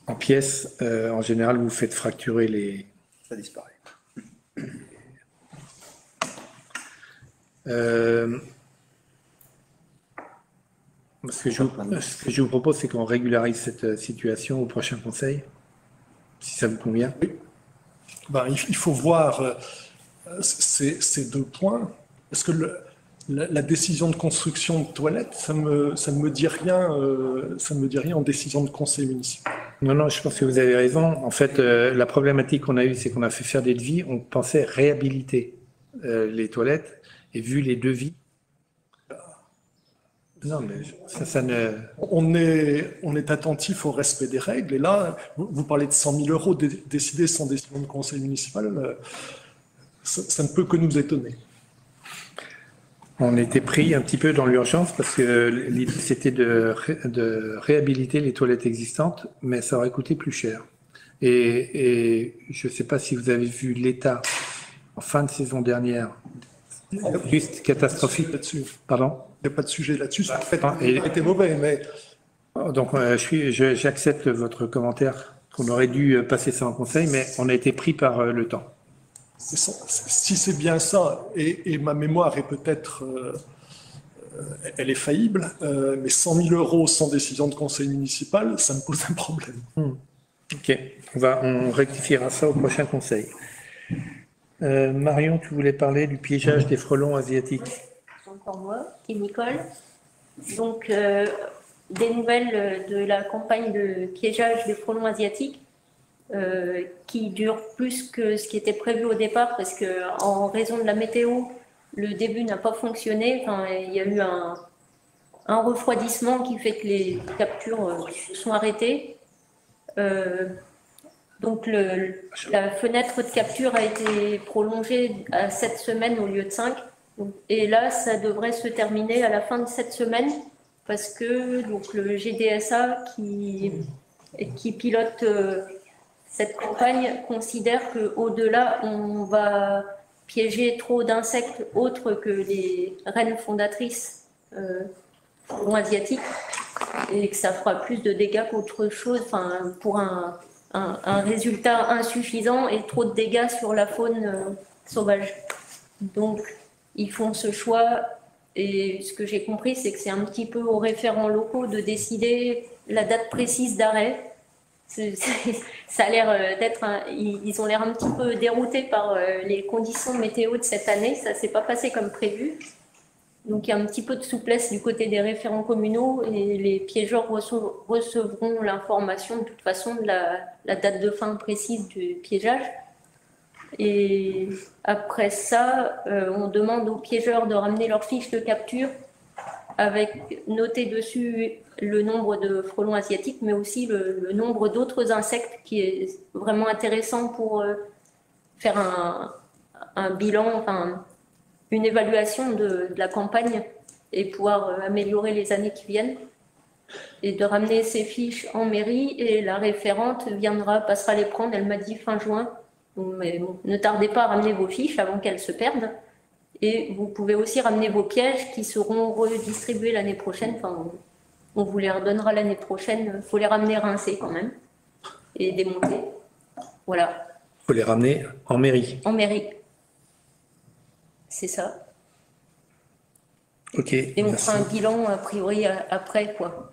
en pièces, en général vous faites fracturer les... Ça disparaît. Ce que je vous propose, c'est qu'on régularise cette situation au prochain conseil, si ça vous convient. Oui. Il faut voir ces deux points, parce que la décision de construction de toilettes, ça ne me dit rien en décision de conseil municipal. Non, je pense que vous avez raison. En fait, la problématique qu'on a eue, c'est qu'on a fait faire des devis, on pensait réhabiliter les toilettes, et vu les devis, non, mais ça ne... On est attentif au respect des règles, et là, vous parlez de 100 000 euros décidés sans décision de conseil municipal, ça ne peut que nous étonner. On était pris un petit peu dans l'urgence parce que l'idée c'était de réhabiliter les toilettes existantes, mais ça aurait coûté plus cher. Et je ne sais pas si vous avez vu l'état en fin de saison dernière, juste catastrophique là-dessus. Pardon? Il n'y a pas de sujet là-dessus, ça a été mauvais, mais... Donc j'accepte votre commentaire qu'on aurait dû passer ça en conseil, mais on a été pris par le temps. Si c'est bien ça, et ma mémoire est peut-être... elle est faillible, mais 100 000 euros sans décision de conseil municipal, ça me pose un problème. Ok, on rectifiera ça au prochain conseil. Marion, tu voulais parler du piégeage des frelons asiatiques. Encore moi, qui est Nicole. Donc, des nouvelles de la campagne de piégeage des frelons asiatiques qui dure plus que ce qui était prévu au départ parce qu'en raison de la météo, le début n'a pas fonctionné. Enfin, il y a eu un refroidissement qui fait que les captures se sont arrêtées. Donc, la fenêtre de capture a été prolongée à 7 semaines au lieu de 5. Et là, ça devrait se terminer à la fin de cette semaine parce que donc, le GDSA qui pilote cette campagne considère qu'au-delà, on va piéger trop d'insectes autres que les reines fondatrices frelons asiatiques et que ça fera plus de dégâts qu'autre chose, enfin, pour un résultat insuffisant et trop de dégâts sur la faune sauvage. Donc, ils font ce choix et ce que j'ai compris, c'est que c'est un petit peu aux référents locaux de décider la date précise d'arrêt. Ça a l'air d'être ils ont l'air un petit peu déroutés par les conditions météo de cette année. Ça s'est pas passé comme prévu. Donc il y a un petit peu de souplesse du côté des référents communaux et les piégeurs recevront l'information de toute façon de la date de fin précise du piégeage. Et après ça, on demande aux piégeurs de ramener leur fiche de capture avec noté dessus le nombre de frelons asiatiques, mais aussi le nombre d'autres insectes qui est vraiment intéressant pour faire un bilan, enfin, une évaluation de la campagne et pouvoir améliorer les années qui viennent. Et de ramener ces fiches en mairie et la référente passera les prendre, elle m'a dit fin juin. Mais bon, ne tardez pas à ramener vos fiches avant qu'elles se perdent. Et vous pouvez aussi ramener vos pièges qui seront redistribués l'année prochaine. Enfin, on vous les redonnera l'année prochaine. Il faut les ramener rincés quand même et démonter. Voilà. Il faut les ramener en mairie. En mairie. C'est ça. Ok. Et on fera un bilan a priori après, quoi.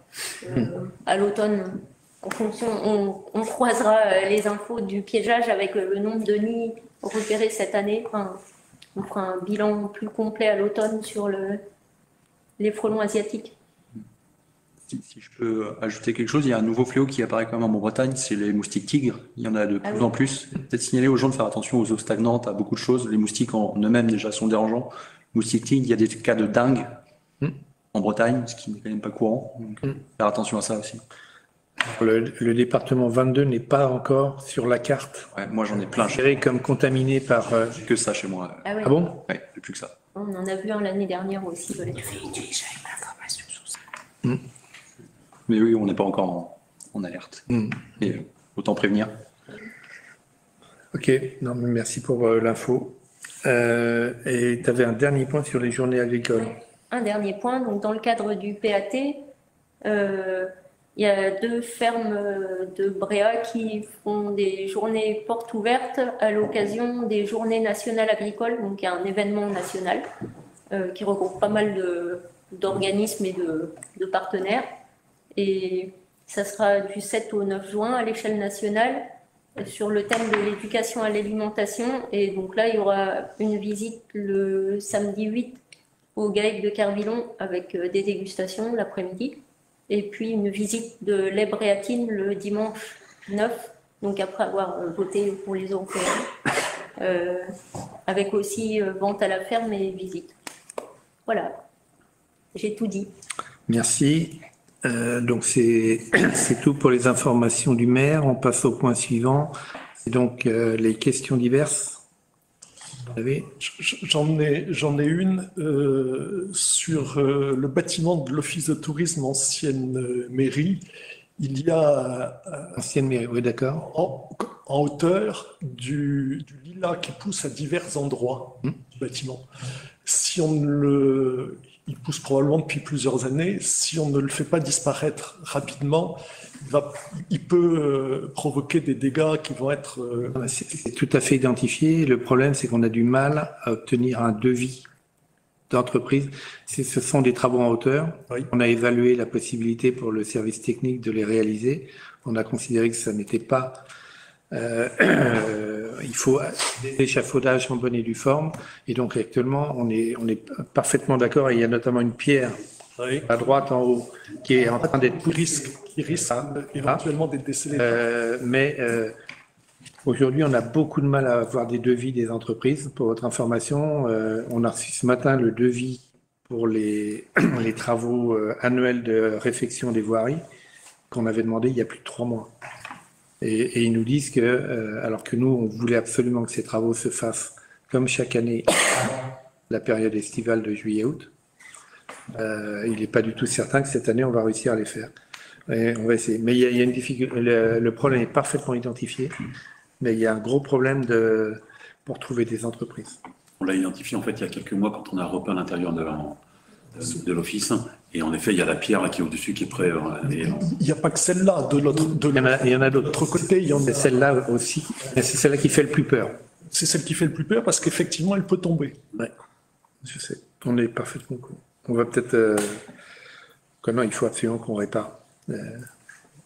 À l'automne. En fonction, on croisera les infos du piégeage avec le nombre de nids repérés cette année. Enfin, on fera un bilan plus complet à l'automne sur les frelons asiatiques. Si je peux ajouter quelque chose, il y a un nouveau fléau qui apparaît quand même en Bretagne, c'est les moustiques tigres. Il y en a de plus en plus. Peut-être signaler aux gens de faire attention aux eaux stagnantes, à beaucoup de choses. Les moustiques en eux-mêmes déjà sont dérangeants. Moustiques tigres, il y a des cas de dengue en Bretagne, ce qui n'est quand même pas courant. Donc, faire attention à ça aussi. Le département 22 n'est pas encore sur la carte. Ouais, moi j'en ai plein. Considéré comme contaminé par. J'ai que ça chez moi. Ah, ouais. Ah bon? Ouais, j'ai plus que ça. On en a vu un l'année dernière aussi. Mais oui, on n'est pas encore en alerte. Et autant prévenir. Ok, non, mais merci pour l'info. Et tu avais un dernier point sur les journées agricoles. Un dernier point, donc dans le cadre du PAT, il y a 2 fermes de Bréa qui font des journées portes ouvertes à l'occasion des journées nationales agricoles, donc il y a un événement national qui regroupe pas mal d'organismes et de partenaires. Et ça sera du 7 au 9 juin à l'échelle nationale sur le thème de l'éducation à l'alimentation. Et donc là, il y aura une visite le samedi 8 au GAEC de Kervillon avec des dégustations l'après-midi. Et puis une visite de lait Bréatine le dimanche 9, donc après avoir voté pour les Européens, avec aussi vente à la ferme et visite. Voilà, j'ai tout dit. Merci. Donc c'est tout pour les informations du maire. On passe au point suivant. C'est donc les questions diverses. Vous avez... J'en ai une sur le bâtiment de l'Office de tourisme ancienne mairie. Il y a ancienne mairie, oui, d'accord. En hauteur du lilas qui pousse à divers endroits du bâtiment. Si on il pousse probablement depuis plusieurs années. Si on ne le fait pas disparaître rapidement, il peut provoquer des dégâts qui vont être... C'est tout à fait identifié. Le problème, c'est qu'on a du mal à obtenir un devis d'entreprise. Ce sont des travaux en hauteur. Oui. On a évalué la possibilité pour le service technique de les réaliser. On a considéré que ça n'était pas... il faut des échafaudages en bonne et due forme. Et donc actuellement, on est parfaitement d'accord. Et il y a notamment une pierre à droite en haut qui est en train d'être qui risque éventuellement d'être décellé. Mais aujourd'hui, on a beaucoup de mal à avoir des devis des entreprises. Pour votre information, on a reçu ce matin le devis pour les travaux annuels de réfection des voiries qu'on avait demandé il y a plus de 3 mois. Et ils nous disent que, alors que nous, on voulait absolument que ces travaux se fassent comme chaque année, la période estivale de juillet-août, il n'est pas du tout certain que cette année, on va réussir à les faire. Et on va essayer. Mais il y a une difficulté. Le problème est parfaitement identifié, mais il y a un gros problème pour trouver des entreprises. On l'a identifié en fait il y a quelques mois quand on a repeint l'intérieur de l'office. Et en effet, il y a la pierre là, qui est au-dessus, qui est près. Il n'y a pas que celle-là. Il y en a d'autres. L'autre côté, il y en C'est a. celle-là aussi. C'est celle-là qui fait le plus peur. C'est celle qui fait le plus peur parce qu'effectivement, elle peut tomber. Ouais, je sais. On est parfaitement cool. On va peut-être. Non, il faut absolument qu'on répare.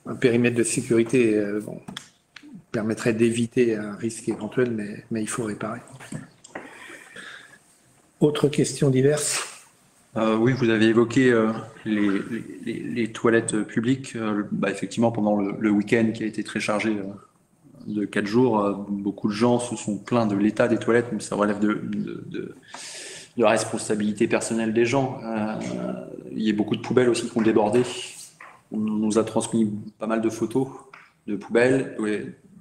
Un périmètre de sécurité permettrait d'éviter un risque éventuel, mais il faut réparer. Autre question diverse? Oui, vous avez évoqué les toilettes publiques. Effectivement, pendant le week-end qui a été très chargé de 4 jours, beaucoup de gens se sont plaints de l'état des toilettes, mais ça relève de la responsabilité personnelle des gens. Il y a beaucoup de poubelles aussi qui ont débordé. On nous a transmis pas mal de photos de poubelles,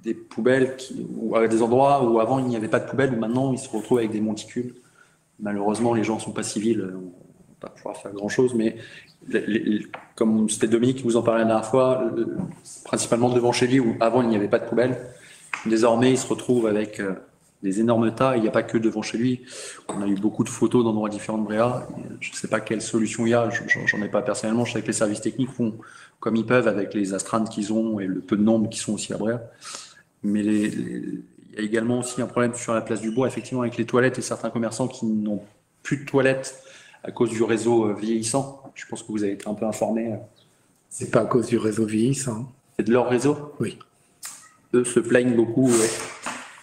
des poubelles ou à des endroits où avant il n'y avait pas de poubelles, où maintenant ils se retrouvent avec des monticules. Malheureusement, les gens ne sont pas civils, on ne va pas pouvoir faire grand-chose, mais comme c'était Dominique qui vous en parlait la dernière fois, principalement devant chez lui, où avant il n'y avait pas de poubelle, désormais il se retrouve avec des énormes tas. Il n'y a pas que devant chez lui. On a eu beaucoup de photos d'endroits différents de Bréa. Je ne sais pas quelle solution il y a, j'en ai pas personnellement. Je sais que les services techniques font comme ils peuvent avec les astreintes qu'ils ont et le peu de nombres qui sont aussi à Bréa. Mais il y a également aussi un problème sur la place du Bourg, effectivement, avec les toilettes et certains commerçants qui n'ont plus de toilettes à cause du réseau vieillissant. Je pense que vous avez été un peu informé. C'est pas à cause du réseau vieillissant. C'est de leur réseau? Oui. Eux se plaignent beaucoup. Ouais.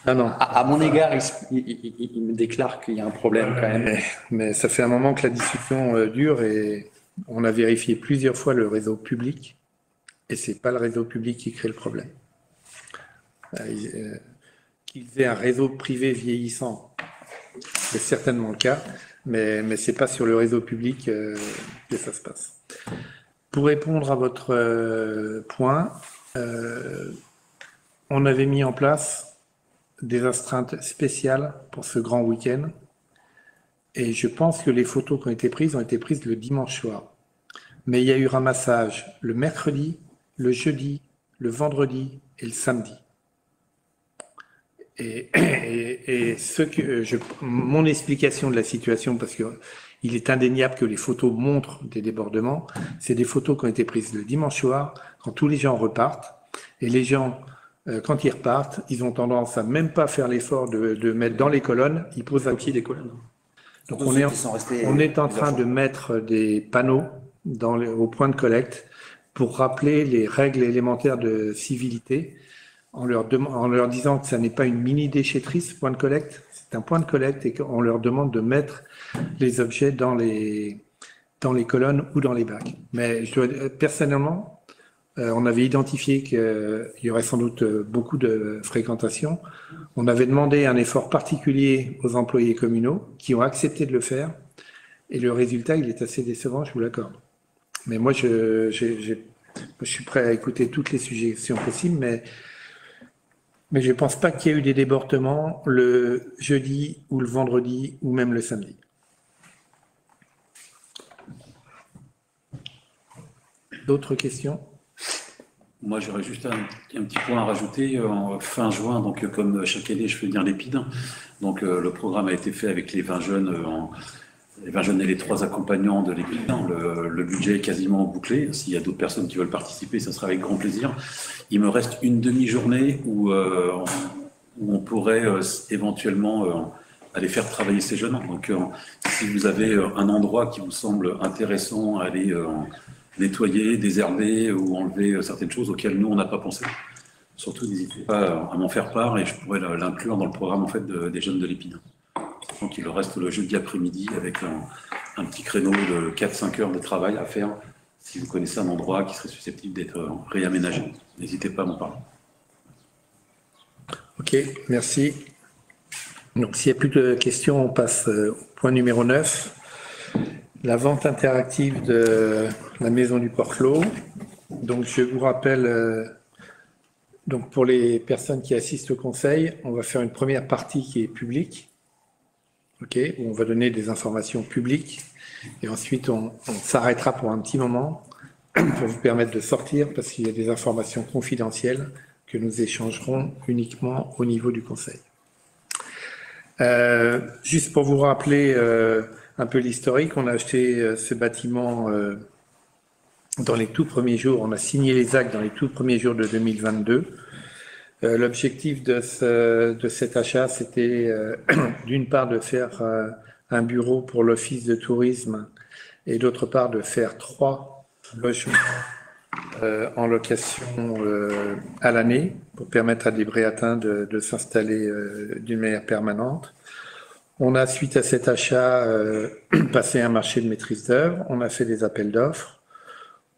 Ah non. À mon égard, ils me déclarent qu'il y a un problème quand même. Mais ça fait un moment que la discussion dure et on a vérifié plusieurs fois le réseau public et c'est pas le réseau public qui crée le problème. Qu'ils aient un réseau privé vieillissant, c'est certainement le cas, mais c'est pas sur le réseau public que ça se passe. Pour répondre à votre point, on avait mis en place des astreintes spéciales pour ce grand week-end. Et je pense que les photos qui ont été prises le dimanche soir. Mais il y a eu ramassage le mercredi, le jeudi, le vendredi et le samedi. Et mon explication de la situation, parce que il est indéniable que les photos montrent des débordements, c'est des photos qui ont été prises le dimanche soir, quand tous les gens repartent. Et les gens, quand ils repartent, ils ont tendance à même pas faire l'effort de mettre dans les colonnes, ils posent à pied des colonnes. Donc on est en train de mettre des panneaux au point de collecte pour rappeler les règles élémentaires de civilité en leur disant que ça n'est pas une mini-déchetterie, ce point de collecte, c'est un point de collecte et qu'on leur demande de mettre les objets dans les colonnes ou dans les bacs. Mais personnellement, on avait identifié qu'il y aurait sans doute beaucoup de fréquentation. On avait demandé un effort particulier aux employés communaux qui ont accepté de le faire. Et le résultat, il est assez décevant, je vous l'accorde. Mais moi, je suis prêt à écouter toutes les suggestions possibles, mais je ne pense pas qu'il y ait eu des débordements le jeudi ou le vendredi ou même le samedi. D'autres questions ? Moi, j'aurais juste un petit point à rajouter. En fin juin, donc comme chaque année, je fais venir l'EPID. Donc le programme a été fait avec les 20 jeunes, les 20 jeunes et les 3 accompagnants de l'EPID. Le budget est quasiment bouclé. S'il y a d'autres personnes qui veulent participer, ça sera avec grand plaisir. Il me reste une demi-journée où on pourrait éventuellement aller faire travailler ces jeunes. Donc si vous avez un endroit qui vous semble intéressant à aller nettoyer, désherber ou enlever certaines choses auxquelles nous, on n'a pas pensé. Surtout, n'hésitez pas à m'en faire part et je pourrais l'inclure dans le programme en fait, des jeunes de l'EPID. Donc, il reste le jeudi après-midi avec un petit créneau de 4-5 heures de travail à faire si vous connaissez un endroit qui serait susceptible d'être réaménagé. N'hésitez pas à m'en parler. Ok, merci. Donc, s'il n'y a plus de questions, on passe au point numéro 9. La vente interactive de la maison du Port-Clos. Donc, je vous rappelle, donc pour les personnes qui assistent au conseil, on va faire une première partie qui est publique, où on va donner des informations publiques, et ensuite on s'arrêtera pour un petit moment pour vous permettre de sortir, parce qu'il y a des informations confidentielles que nous échangerons uniquement au niveau du conseil. Juste pour vous rappeler un peu l'historique. On a acheté ce bâtiment dans les tout premiers jours. On a signé les actes dans les tout premiers jours de 2022. L'objectif de cet achat, c'était d'une part de faire un bureau pour l'office de tourisme et d'autre part de faire 3 logements en location à l'année pour permettre à des Bréatins de s'installer d'une manière permanente. On a, suite à cet achat, passé un marché de maîtrise d'œuvre. On a fait des appels d'offres.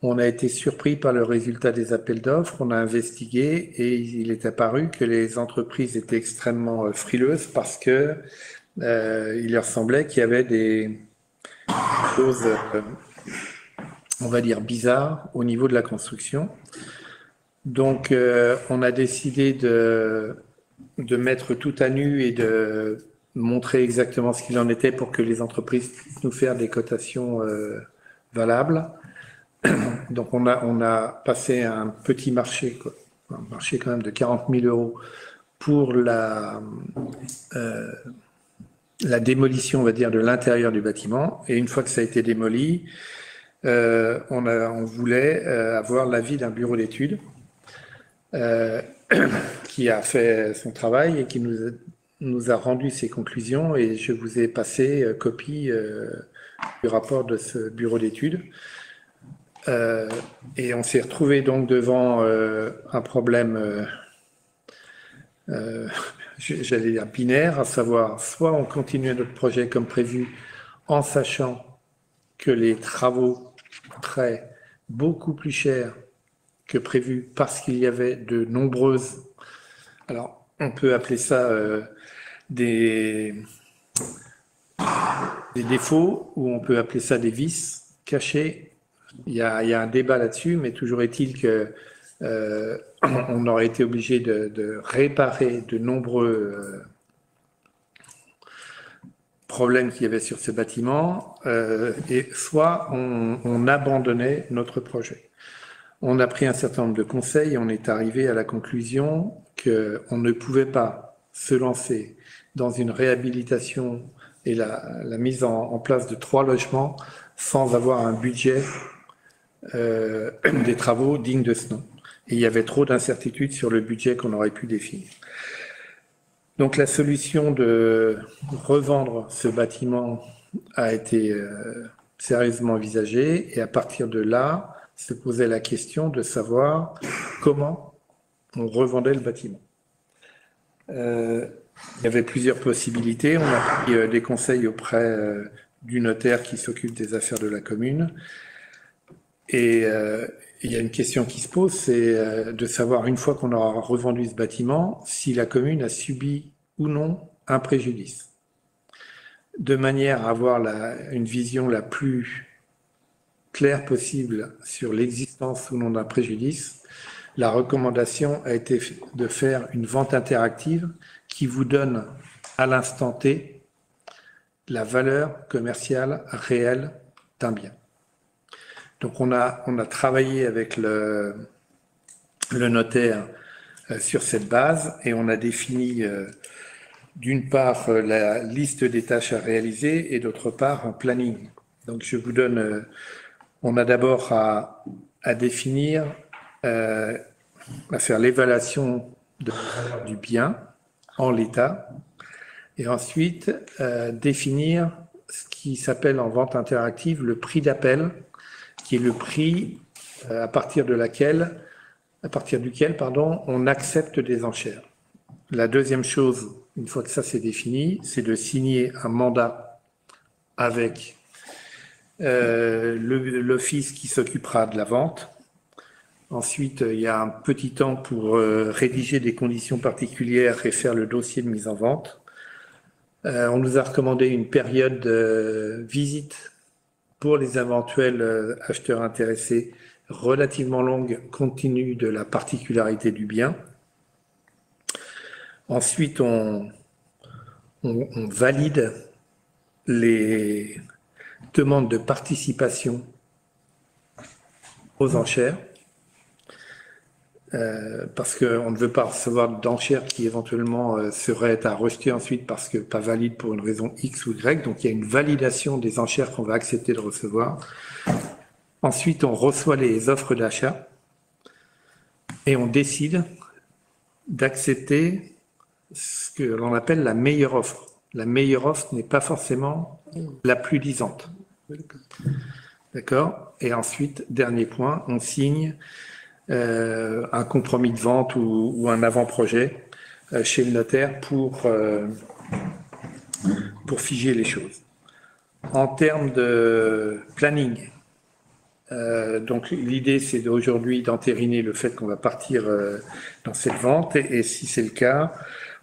On a été surpris par le résultat des appels d'offres. On a investigué et il est apparu que les entreprises étaient extrêmement frileuses parce que il leur semblait qu'il y avait des choses, on va dire, bizarres au niveau de la construction. Donc, on a décidé de mettre tout à nu et de montrer exactement ce qu'il en était pour que les entreprises puissent nous faire des cotations valables. Donc, on a passé un petit marché, quoi, un marché quand même de 40 000 € pour la démolition, on va dire, de l'intérieur du bâtiment. Et une fois que ça a été démoli, on voulait avoir l'avis d'un bureau d'études qui a fait son travail et qui nous a rendu ses conclusions. Et je vous ai passé copie du rapport de ce bureau d'études. Et on s'est retrouvé donc devant un problème, j'allais dire binaire, à savoir soit on continue notre projet comme prévu en sachant que les travaux coûteraient beaucoup plus cher que prévu parce qu'il y avait de nombreuses, alors on peut appeler ça des défauts ou on peut appeler ça des vices cachés. Il y a un débat là-dessus, mais toujours est-il que on aurait été obligé de réparer de nombreux problèmes qu'il y avait sur ce bâtiment, et soit on abandonnait notre projet. On a pris un certain nombre de conseils et on est arrivé à la conclusion qu'on ne pouvait pas se lancer dans une réhabilitation et la mise en place de 3 logements sans avoir un budget des travaux dignes de ce nom. Et il y avait trop d'incertitudes sur le budget qu'on aurait pu définir. Donc la solution de revendre ce bâtiment a été sérieusement envisagée et à partir de là, se posait la question de savoir comment on revendait le bâtiment. Il y avait plusieurs possibilités. On a pris des conseils auprès du notaire qui s'occupe des affaires de la commune. Et il y a une question qui se pose, c'est de savoir, une fois qu'on aura revendu ce bâtiment, si la commune a subi ou non un préjudice. De manière à avoir une vision la plus claire possible sur l'existence ou non d'un préjudice, la recommandation a été de faire une vente interactive qui vous donne à l'instant T la valeur commerciale réelle d'un bien. Donc on a travaillé avec le notaire sur cette base et on a défini d'une part la liste des tâches à réaliser et d'autre part un planning. Donc je vous donne, on a d'abord à définir, à faire l'évaluation de la valeur du bien en l'état et ensuite définir ce qui s'appelle en vente interactive le prix d'appel, qui est le prix à partir duquel on accepte des enchères. La deuxième chose, une fois que ça c'est défini, c'est de signer un mandat avec l'office qui s'occupera de la vente. Ensuite, il y a un petit temps pour rédiger des conditions particulières et faire le dossier de mise en vente. On nous a recommandé une période de visite pour les éventuels acheteurs intéressés relativement longue compte tenu de la particularité du bien. Ensuite, on valide les demandes de participation aux enchères. parce qu'on ne veut pas recevoir d'enchères qui éventuellement seraient à rejeter ensuite parce que pas valides pour une raison X ou Y. Donc il y a une validation des enchères qu'on va accepter de recevoir. Ensuite, on reçoit les offres d'achat et on décide d'accepter ce que l'on appelle la meilleure offre. La meilleure offre n'est pas forcément la plus disante. D'accord? Et ensuite, dernier point, on signe un compromis de vente ou un avant-projet chez le notaire pour figer les choses. En termes de planning, donc l'idée c'est aujourd'hui d'entériner le fait qu'on va partir dans cette vente et si c'est le cas,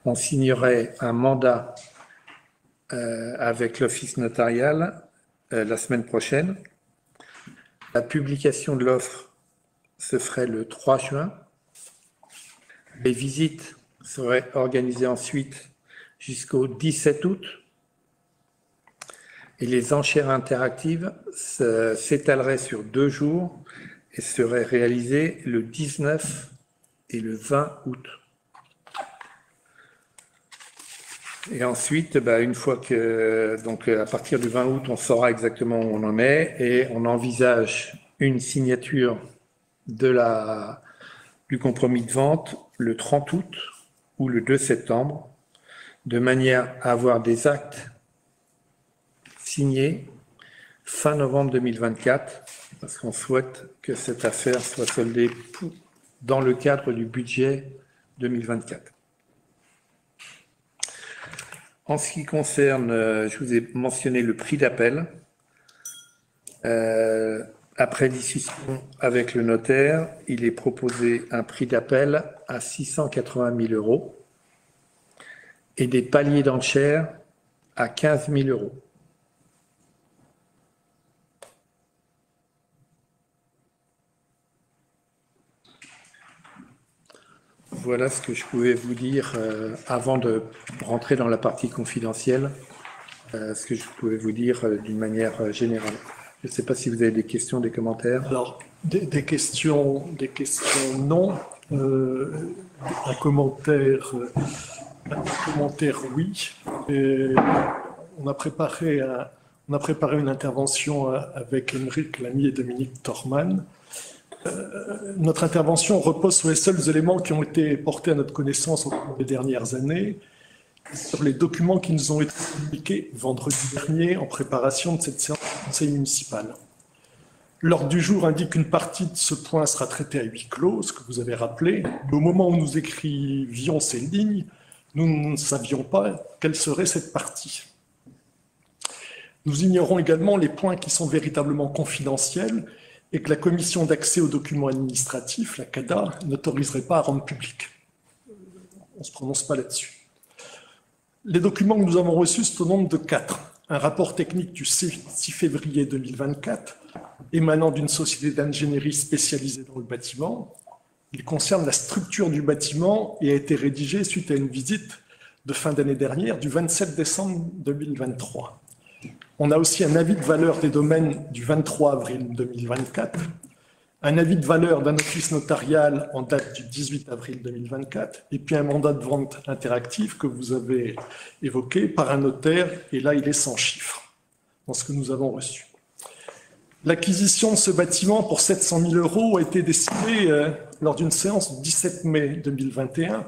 on signerait un mandat avec l'office notarial la semaine prochaine. La publication de l'offre se ferait le 3 juin. Les visites seraient organisées ensuite jusqu'au 17 août. Et les enchères interactives s'étaleraient sur 2 jours et seraient réalisées le 19 et le 20 août. Et ensuite, une fois que, donc à partir du 20 août, on saura exactement où on en est et on envisage une signature du compromis de vente le 30 août ou le 2 septembre, de manière à avoir des actes signés fin novembre 2024, parce qu'on souhaite que cette affaire soit soldée dans le cadre du budget 2024. En ce qui concerne, je vous ai mentionné le prix d'appel. Après discussion avec le notaire, il est proposé un prix d'appel à 680 000 € et des paliers d'enchères à 15 000 €. Voilà ce que je pouvais vous dire avant de rentrer dans la partie confidentielle, ce que je pouvais vous dire d'une manière générale. Je ne sais pas si vous avez des questions, des commentaires. Alors, des questions non. Un commentaire oui. Et on a préparé une intervention avec Émeric Lamy et Dominique Tormann. Notre intervention repose sur les seuls éléments qui ont été portés à notre connaissance au cours des dernières années, sur les documents qui nous ont été communiqués vendredi dernier en préparation de cette séance du Conseil municipal. L'ordre du jour indique qu'une partie de ce point sera traitée à huis clos, ce que vous avez rappelé. Mais au moment où nous écrivions ces lignes, nous ne savions pas quelle serait cette partie. Nous ignorons également les points qui sont véritablement confidentiels et que la commission d'accès aux documents administratifs, la CADA, n'autoriserait pas à rendre public. On ne se prononce pas là-dessus. Les documents que nous avons reçus sont au nombre de 4. Un rapport technique du 6 février 2024, émanant d'une société d'ingénierie spécialisée dans le bâtiment. Il concerne la structure du bâtiment et a été rédigé suite à une visite de fin d'année dernière, du 27 décembre 2023. On a aussi un avis de valeur des domaines du 23 avril 2024, un avis de valeur d'un office notarial en date du 18 avril 2024, et puis un mandat de vente interactif que vous avez évoqué par un notaire, et là il est sans chiffre dans ce que nous avons reçu. L'acquisition de ce bâtiment pour 700 000 € a été décidée lors d'une séance du 17 mai 2021,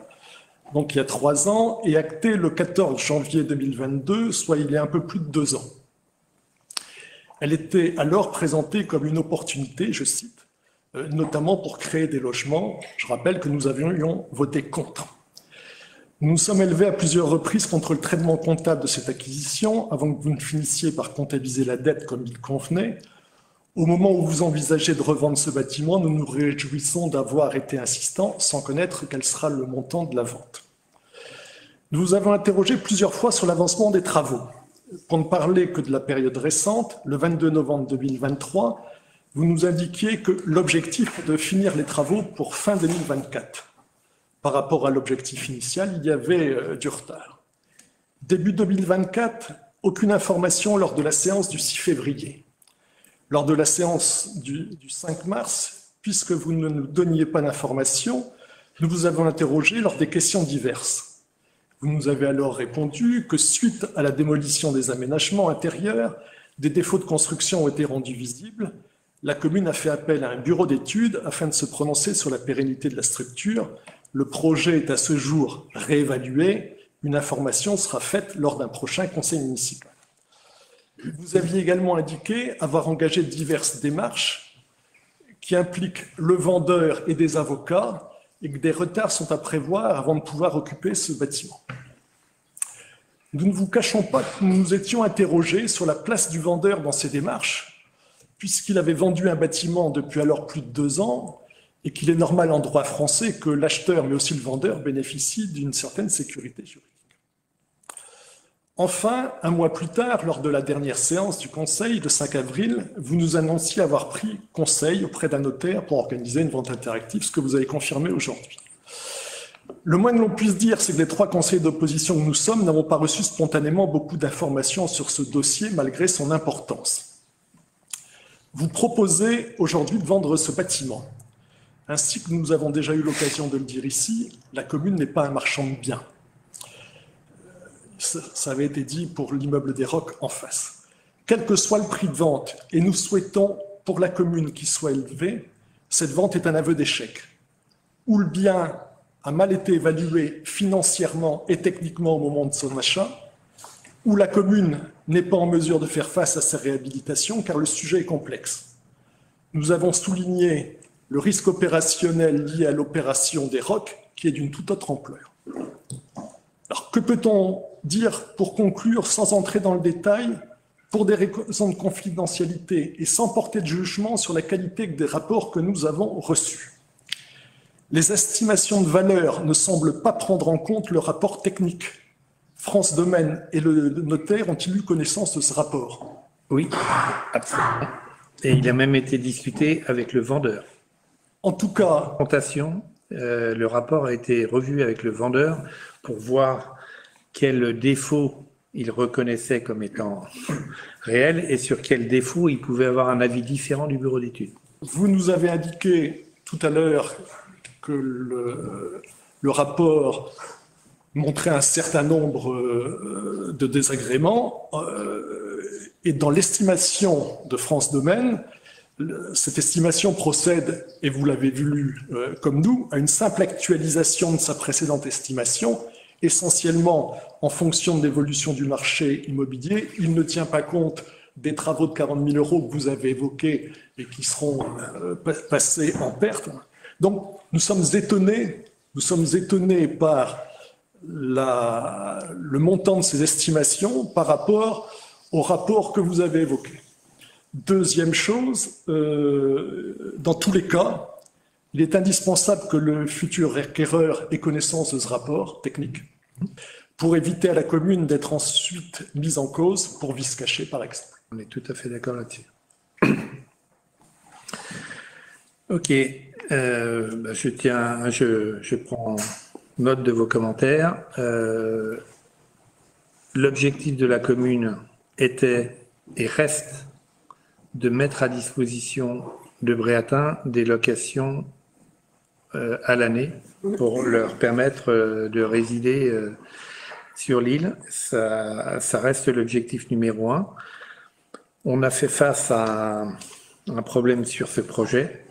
donc il y a 3 ans, et actée le 14 janvier 2022, soit il y a un peu plus de 2 ans. Elle était alors présentée comme une opportunité, je cite, notamment pour créer des logements. Je rappelle que nous avions voté contre. Nous nous sommes élevés à plusieurs reprises contre le traitement comptable de cette acquisition, avant que vous ne finissiez par comptabiliser la dette comme il convenait. Au moment où vous envisagez de revendre ce bâtiment, nous nous réjouissons d'avoir été insistants sans connaître quel sera le montant de la vente. Nous vous avons interrogé plusieurs fois sur l'avancement des travaux. Pour ne parler que de la période récente, le 22 novembre 2023, vous nous indiquiez que l'objectif est de finir les travaux pour fin 2024. Par rapport à l'objectif initial, il y avait du retard. Début 2024, aucune information lors de la séance du 6 février. Lors de la séance du 5 mars, puisque vous ne nous donniez pas d'informations, nous vous avons interrogé lors des questions diverses. Vous nous avez alors répondu que suite à la démolition des aménagements intérieurs, des défauts de construction ont été rendus visibles. La commune a fait appel à un bureau d'études afin de se prononcer sur la pérennité de la structure. Le projet est à ce jour réévalué. Une information sera faite lors d'un prochain conseil municipal. Vous aviez également indiqué avoir engagé diverses démarches qui impliquent le vendeur et des avocats et que des retards sont à prévoir avant de pouvoir occuper ce bâtiment. Nous ne vous cachons pas que nous nous étions interrogés sur la place du vendeur dans ces démarches, puisqu'il avait vendu un bâtiment depuis alors plus de 2 ans et qu'il est normal en droit français que l'acheteur, mais aussi le vendeur, bénéficient d'une certaine sécurité juridique. Enfin, un mois plus tard, lors de la dernière séance du Conseil, le 5 avril, vous nous annonciez avoir pris conseil auprès d'un notaire pour organiser une vente interactive, ce que vous avez confirmé aujourd'hui. Le moins que l'on puisse dire, c'est que les 3 conseillers d'opposition que nous sommes n'avons pas reçu spontanément beaucoup d'informations sur ce dossier, malgré son importance. Vous proposez aujourd'hui de vendre ce bâtiment. Ainsi que nous avons déjà eu l'occasion de le dire ici, la commune n'est pas un marchand de biens. Ça avait été dit pour l'immeuble des Rocs en face. Quel que soit le prix de vente, et nous souhaitons pour la commune qu'il soit élevé, cette vente est un aveu d'échec. Ou le bien a mal été évalué financièrement et techniquement au moment de son achat, ou la commune n'est pas en mesure de faire face à sa réhabilitation car le sujet est complexe. Nous avons souligné le risque opérationnel lié à l'opération des Rocs qui est d'une toute autre ampleur. Alors, que peut-on dire pour conclure, sans entrer dans le détail, pour des raisons de confidentialité et sans porter de jugement sur la qualité des rapports que nous avons reçus? Les estimations de valeur ne semblent pas prendre en compte le rapport technique. France Domaine et le notaire ont-ils eu connaissance de ce rapport? Oui, absolument. Et il a même été discuté avec le vendeur. En tout cas, le rapport a été revu avec le vendeur pour voir quels défauts il reconnaissait comme étant réels et sur quels défauts il pouvait avoir un avis différent du bureau d'études. Vous nous avez indiqué tout à l'heure que le rapport montrait un certain nombre de désagréments et dans l'estimation de France Domaine, cette estimation procède, et vous l'avez vu comme nous, à une simple actualisation de sa précédente estimation, essentiellement en fonction de l'évolution du marché immobilier. Il ne tient pas compte des travaux de 40 000 € que vous avez évoqués et qui seront passés en perte. Donc, nous sommes étonnés par le montant de ces estimations par rapport au rapport que vous avez évoqué. Deuxième chose, dans tous les cas, il est indispensable que le futur acquéreur ait connaissance de ce rapport technique pour éviter à la commune d'être ensuite mise en cause pour vice caché, par exemple. On est tout à fait d'accord là-dessus. Ok, je prends note de vos commentaires. L'objectif de la commune était et reste de mettre à disposition de Bréatin des locations à l'année pour leur permettre de résider sur l'île. Ça reste l'objectif numéro 1. On a fait face à un problème sur ce projet.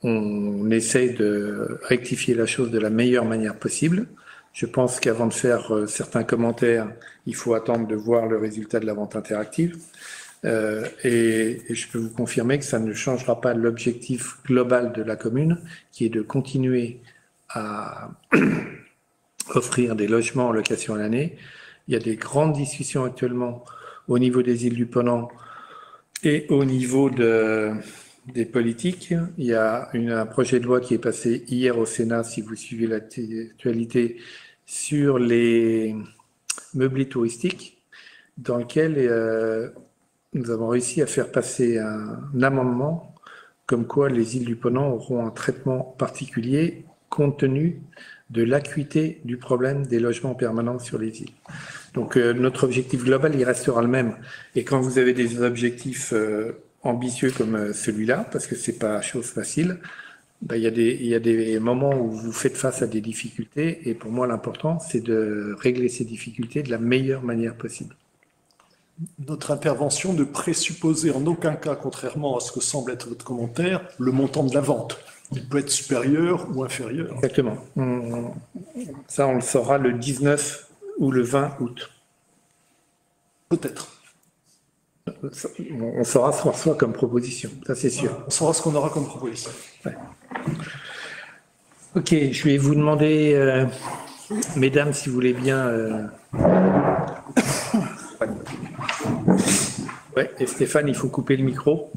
On essaye de rectifier la chose de la meilleure manière possible. Je pense qu'avant de faire certains commentaires, il faut attendre de voir le résultat de la vente interactive. Et je peux vous confirmer que ça ne changera pas l'objectif global de la commune, qui est de continuer à offrir des logements en location à l'année. Il y a des grandes discussions actuellement au niveau des îles du Ponant et au niveau des politiques. Il y a un projet de loi qui est passé hier au Sénat, si vous suivez l'actualité, sur les meublés touristiques, dans lequel nous avons réussi à faire passer un amendement comme quoi les îles du Ponant auront un traitement particulier compte tenu de l'acuité du problème des logements permanents sur les îles. Donc notre objectif global, il restera le même. Et quand vous avez des objectifs ambitieux comme celui-là, parce que c'est pas chose facile, ben, il y a des moments où vous faites face à des difficultés, et pour moi, l'important, c'est de régler ces difficultés de la meilleure manière possible. Notre intervention ne présupposait en aucun cas, contrairement à ce que semble être votre commentaire, le montant de la vente. Il peut être supérieur ou inférieur. Exactement. Ça, on le saura le 19 ou le 20 août. Peut-être. On saura ce qu'on reçoit comme proposition, ça c'est sûr. On saura ce qu'on aura comme proposition. Ouais. Ok, je vais vous demander, mesdames, si vous voulez bien... Ouais, et Stéphane, il faut couper le micro.